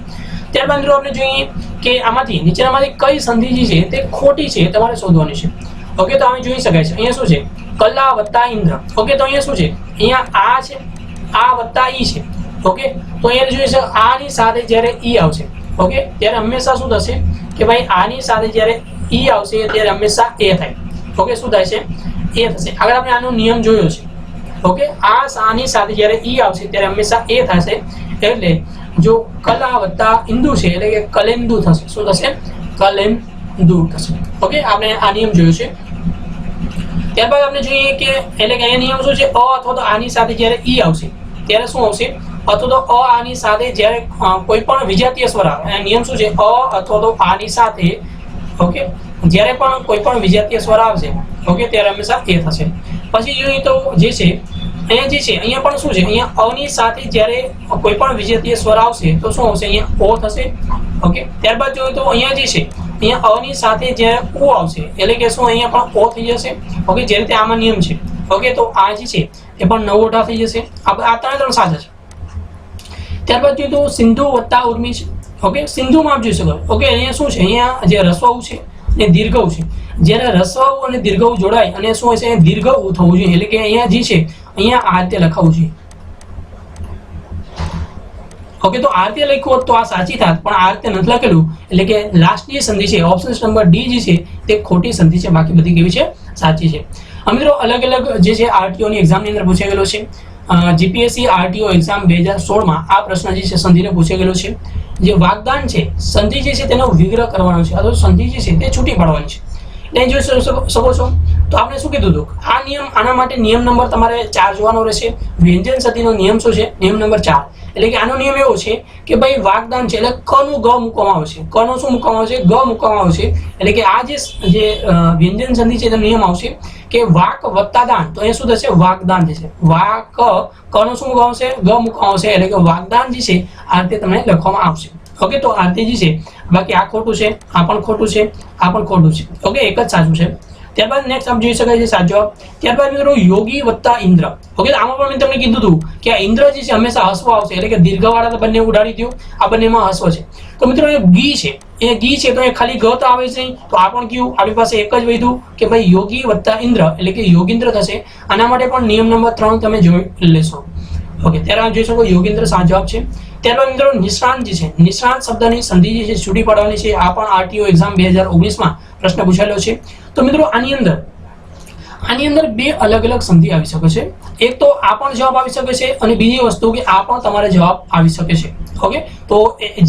S1: ત્યારબાદ મિત્રો આપણે જોઈએ કે આમાંથી નીચેનામાંથી કઈ સંધિ જે છે તે ખોટી છે તમારે શોધવાની છે. ઓકે તો અમે જોઈ શકાય છે અહીંયા શું છે કલા વત્તા ઇન્દ્ર. ઓકે તો અહીંયા શું છે અહીંયા આ છે આ વત્તા ઈ છે. ઓકે તો અહીંયા જોઈએ છે આ ની સાથે જ્યારે ઈ આવશે ઓકે ત્યારે હંમેશા શું થશે કે ભાઈ આની સાથે જ્યારે ઈ આવશે ત્યારે હંમેશા એ થાય. ઓકે શું થાય છે એ થશે. આગળ આપણે આનો નિયમ જોયો છે. ઓકે આની સાથે જ્યારે ઈ આવશે ત્યારે હંમેશા એ થશે એટલે જો કલા વત્તા ઇન્દુ છે એટલે કે કલેન્દુ થશે. શું થશે કલેન્દુ થશે. ઓકે આપણે આ નિયમ જોયો છે. ત્યારબાદ આપણે જોઈએ કે એટલે કે અહીંયા નિયમ શું છે અ અથવા તો આની સાથે જ્યારે ઈ આવશે ત્યારે શું આવશે અથવા તો અ આની સાથે જ્યારે કોઈ પણ વિજાતીય સ્વર આવે નિયમ શું છે અ અથવા તો આની સાથે ઓકે જ્યારે પણ કોઈ પણ વિજાતીય સ્વર આવશે ઓકે ત્યારે હંમેશા એ થશે. પછી જોઈએ તો જે છે અહીંયા જે છે અહીંયા પણ શું છે અહીંયા અ ની સાથે જ્યારે કોઈ પણ વિજાતીય સ્વર આવશે તો શું આવશે અહીંયા ઓ થશે. ઓકે ત્યારબાદ જોઈએ તો અહીંયા જે છે અહીંયા અ ની સાથે જે ઓ આવશે એટલે કે શું અહીંયા પણ ઓ થઈ જશે. ઓકે, જે રીતે આમાં નિયમ છે. ઓકે, તો આ જે છે એ પણ 9 ઓઢા થઈ જશે. આ ત્રણ સાચા છે. ત્યારબાદ જોઈએ તો સિંધુ વત્તા ઉર્મી છે. ઓકે, સિંધુમાં આપ જોઈ શકો. ઓકે, અહીંયા શું છે, અહીંયા જે રસ્વાઉ છે અને દીર્ઘઉ છે. જ્યારે રસ્વાઉ અને દીર્ઘઉ જોડાય અને શું હશે, દીર્ઘઉ થવું જોઈએ. એટલે કે અહીંયા જે છે અહીંયા આ રીતે લખાવું જોઈએ. ઓકે, તો આ રીતે લખ્યું હોત તો આ સાચી થાત, પણ આ રીતે નથી લખેલું એટલે કે લાસ્ટની સંધિ છે ઓપ્શન નંબર ડી જે છે તે ખોટી સંધિ છે. બાકી બધી કેવી છે, સાચી છે. મિત્રો અલગ અલગ જે છે આરટીઓ ની એક્ઝામની અંદર પૂછાયેલો છે. જીપીએસસી આરટીઓ એક્ઝામ 2016 માં આ પ્રશ્ન જે છે સંધિને પૂછાયેલો છે. જે વાગદાન છે સંધિ જે છે તેનો વિગ્રહ કરવાનો છે અથવા સંધિ જે છે તે છૂટી પાડવાની છે. એટલે જોઈ શકો છો. તો આપણે શું કીધું હતું, આ નિયમ, આના માટે નિયમ નંબર તમારે 4 જોવાનો રહેશે. વ્યંજન સંધિનો નિયમ શું છે, નિયમ નંબર 4. એટલે કે આનો નિયમ એવો છે કે ભાઈ વાગદાન છે એટલે ક નું ગ મૂકવામાં આવશે. ક નું શું મૂકવામાં આવશે, ગ મૂકવામાં આવશે. એટલે કે આ જે વ્યંજન સંધિ છે તેનો નિયમ આવશે કે વાક વત્તા દાન, તો એ શું થશે, વાગદાન થશે. વાક ક નું શું મૂકવામાં આવશે, ગ મૂકવામાં આવશે. એટલે કે વાગદાન જે છે આ રીતે તમને લખવામાં આવશે. ઓકે, તો આ રીતે જે છે. બાકી આ ખોટું છે, આ પણ ખોટું છે, આ પણ ખોટું છે. ઓકે, એક જ સાચું છે. ત્યારબાદ નેક્સ્ટ આપ જોઈ શકાય છે સાચો જવાબ. ત્યારબાદ મિત્રો યોગી વત્તા ઇન્દ્ર. ઓકે, આમાં પણ મેં તમને કીધું હતું કે આ ઇન્દ્ર જે છે હંમેશા હસવો આવશે. એટલે કે દીર્ઘવાળા તો બંને ઉડાડી દો, આ બંનેમાં હસવો છે. તો મિત્રો એ ગી છે, એ ગી છે તો એ ખાલી ગ તો આવે છે નહીં. તો આ પણ કયું, આપણી પાસે એક જ વધ્યું કે ભાઈ યોગી વત્તા ઇન્દ્ર એટલે કે યોગીન્દ્ર થશે. આના માટે પણ નિયમ નંબર 3 તમે જોઈ લેશો. ઓકે, ત્યારે આપ જોઈ શકો યોગેન્દ્ર સાચો જવાબ છે. ત્યારબાદ મિત્રો નિષ્ણાંત જે છે, નિષ્ણાંત શબ્દની સંધિ જે છે છૂટી પાડવાની છે. આ પણ આરટીઓ એક્ઝામ 2019 માં પ્રશ્ન પૂછાયેલો છે. તો મિત્રો આની અંદર બે અલગ અલગ સંધિ આવી શકે છે. એક તો આ પણ જવાબ આવી શકે છે અને બીજી વસ્તુ કે આ પણ તમારે જવાબ આવી શકે છે. ઓકે, તો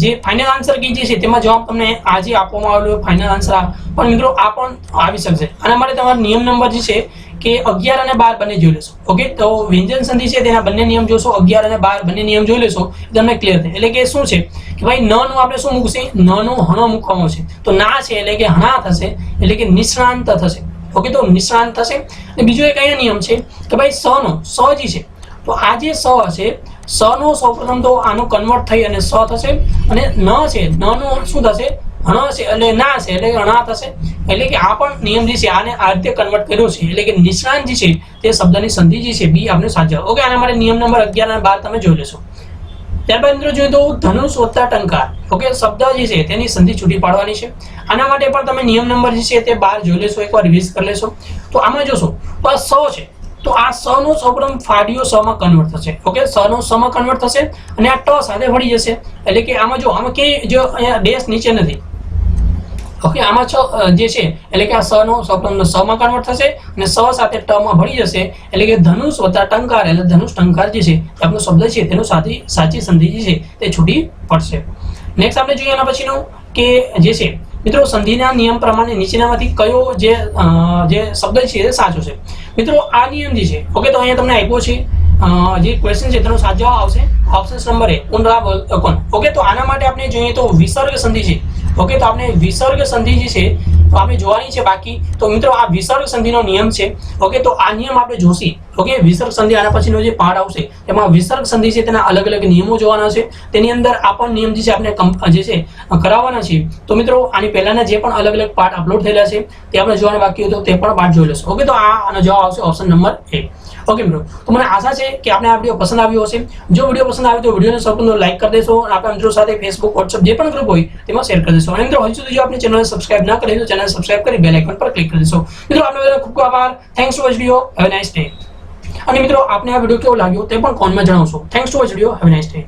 S1: જે ફાઇનલ આન્સર કી જે છે તેમાં જવાબ તમને આજે આપવામાં આવેલો ફાઇનલ આન્સર પણ મિત્રો આ પણ આવી શકશે. આના માટે તમારો નિયમ નંબર જે છે કે 11 અને 12 બંને જોઈ લેશો. ઓકે, તો વ્યંજન સંધિ છે તેના બંને નિયમ જોશો, 11 અને 12 બંને નિયમ જોઈ લેશો તમને ક્લિયર થાય. એટલે કે શું છે કે ભાઈ ન નું આપણે શું મૂકશે, ન નું હણો મૂકવાનો છે. તો ના છે એટલે કે હણા થશે, એટલે કે નિષ્ણાંત થશે. ઓકે, તો નિષ્ણાંત થશે. અને બીજો એક અહીંયા નિયમ છે કે ભાઈ સ નો સ જે છે તો આ જે સ હશે, સ નો સૌપ્રથમ તો આનું કન્વર્ટ થઈ અને સ થશે. અને ન છે, ન નું શું થશે, હણ છે એટલે ના છે એટલે અણા થશે. એટલે કે આ પણ નિયમ જે છે આને આ રીતે કન્વર્ટ કર્યો છે. એટલે કે નિષ્ણાંત જે છે તે શબ્દની સંધિ જે છે બી આપણે સાચો. ઓકે, આના માટે નિયમ નંબર 11 અને 12 તમે જોઈ લેશો. ત્યારબાદ મિત્રો જોઈએ તો ધનુષ વત્તા ટંકાર. ઓકે, શબ્દ જે છે તેની સંધિ છૂટી પાડવાની છે. આના માટે પણ તમે નિયમ નંબર જે છે તે 12 જોઈ લેશો, એકવાર રિવીઝ કરી લેશો. તો આમાં જોશો તો આ સ છે તો આ સ નો સૌપ્રથમ ફાડીઓ સ માં કન્વર્ટ થશે. ઓકે, સ નો સ માં કન્વર્ટ થશે અને આ ટ સાથે ભળી જશે. એટલે કે આમાં જો આમાં કે જો અહીંયા ડેશ નીચે નથી. ઓકે, આમાં જે છે એટલે કે આ સ નો સૌપ્રથમ સ માં કન્વર્ટ થશે અને સ સાથે ટ માં ભળી જશે. એટલે કે ધનુષ વત્તા ટંકાર એટલે ધનુષ ટંકાર જે છે આપણો શબ્દ છે તેનો સાચી સંધિ જે છે તે છૂટી પડશે. નેક્સ્ટ આપણે જોઈએ આના પછીનું કે જે છે મિત્રો સંધિના નિયમ પ્રમાણે નીચેનામાંથી કયો જે શબ્દ છે તે સાચો છે. મિત્રો આ નિયમ જે છે ઓકે, તો અહીંયા તમને આપ્યો છે જે ક્વેશ્ચન છે તેનો સાચો જવાબ આવશે ઓપ્શન નંબર A પુનરાવલોકન. ઓકે, તો આના માટે આપણે જોઈએ તો વિસર્ગ સંધિ છે. ઓકે, તો આપણે વિસર્ગ સંધિ જે છે તો આપણે જોવાની છે. બાકી તો મિત્રો આ વિસર્ગ સંધિનો નિયમ છે. ઓકે, તો આ નિયમ આપણે જોશી. ઓકે, વિસર્ગ સંધિ આના પછીનો જે પાર્ટ આવશે તેમાં વિસર્ગ સંધિ છે તેના અલગ અલગ નિયમો જોવાના છે. તેની અંદર આ પણ નિયમ જે છે આપણે જે છે કરાવવાના છે. તો મિત્રો આની પહેલાના જે પણ અલગ અલગ પાર્ટ અપલોડ થયેલા છે તે આપણે જોવાના બાકી હતો તે પણ પાર્ટ જોઈ લેશો. ઓકે, તો આનો જવાબ આવશે ઓપ્શન નંબર A. ઓકે મિત્રો, તો મને આશા છે કે આપણે આ વિડીયો પસંદ આવ્યો હશે. જો વિડીયો પસંદ આવ્યો તો વિડીયોને સૌપ્રથમ લાઈક કરી દેશો અને આપણા મિત્રો સાથે ફેસબુક, વોટ્સએપ જે પણ ગ્રુપ હોય તેમાં શેર કરી દેશો. અને મિત્રો હજુ સુધી જો આપણી ચેનલને સબસ્ક્રાઇબ ના કરી તો ચેનલ સબસ્ક્રાઇબ કરી બેલ આઇકન પર ક્લિક કરી દેશો. મિત્રો આપનો ખૂબ ખૂબ આભાર. Thanks to watch video. Have a nice day. અને મિત્રો આપને આ વિડીયો કેવો લાગ્યો તે પણ કોમેન્ટમાં જણાવશો. Thanks to watch video. Have a nice day.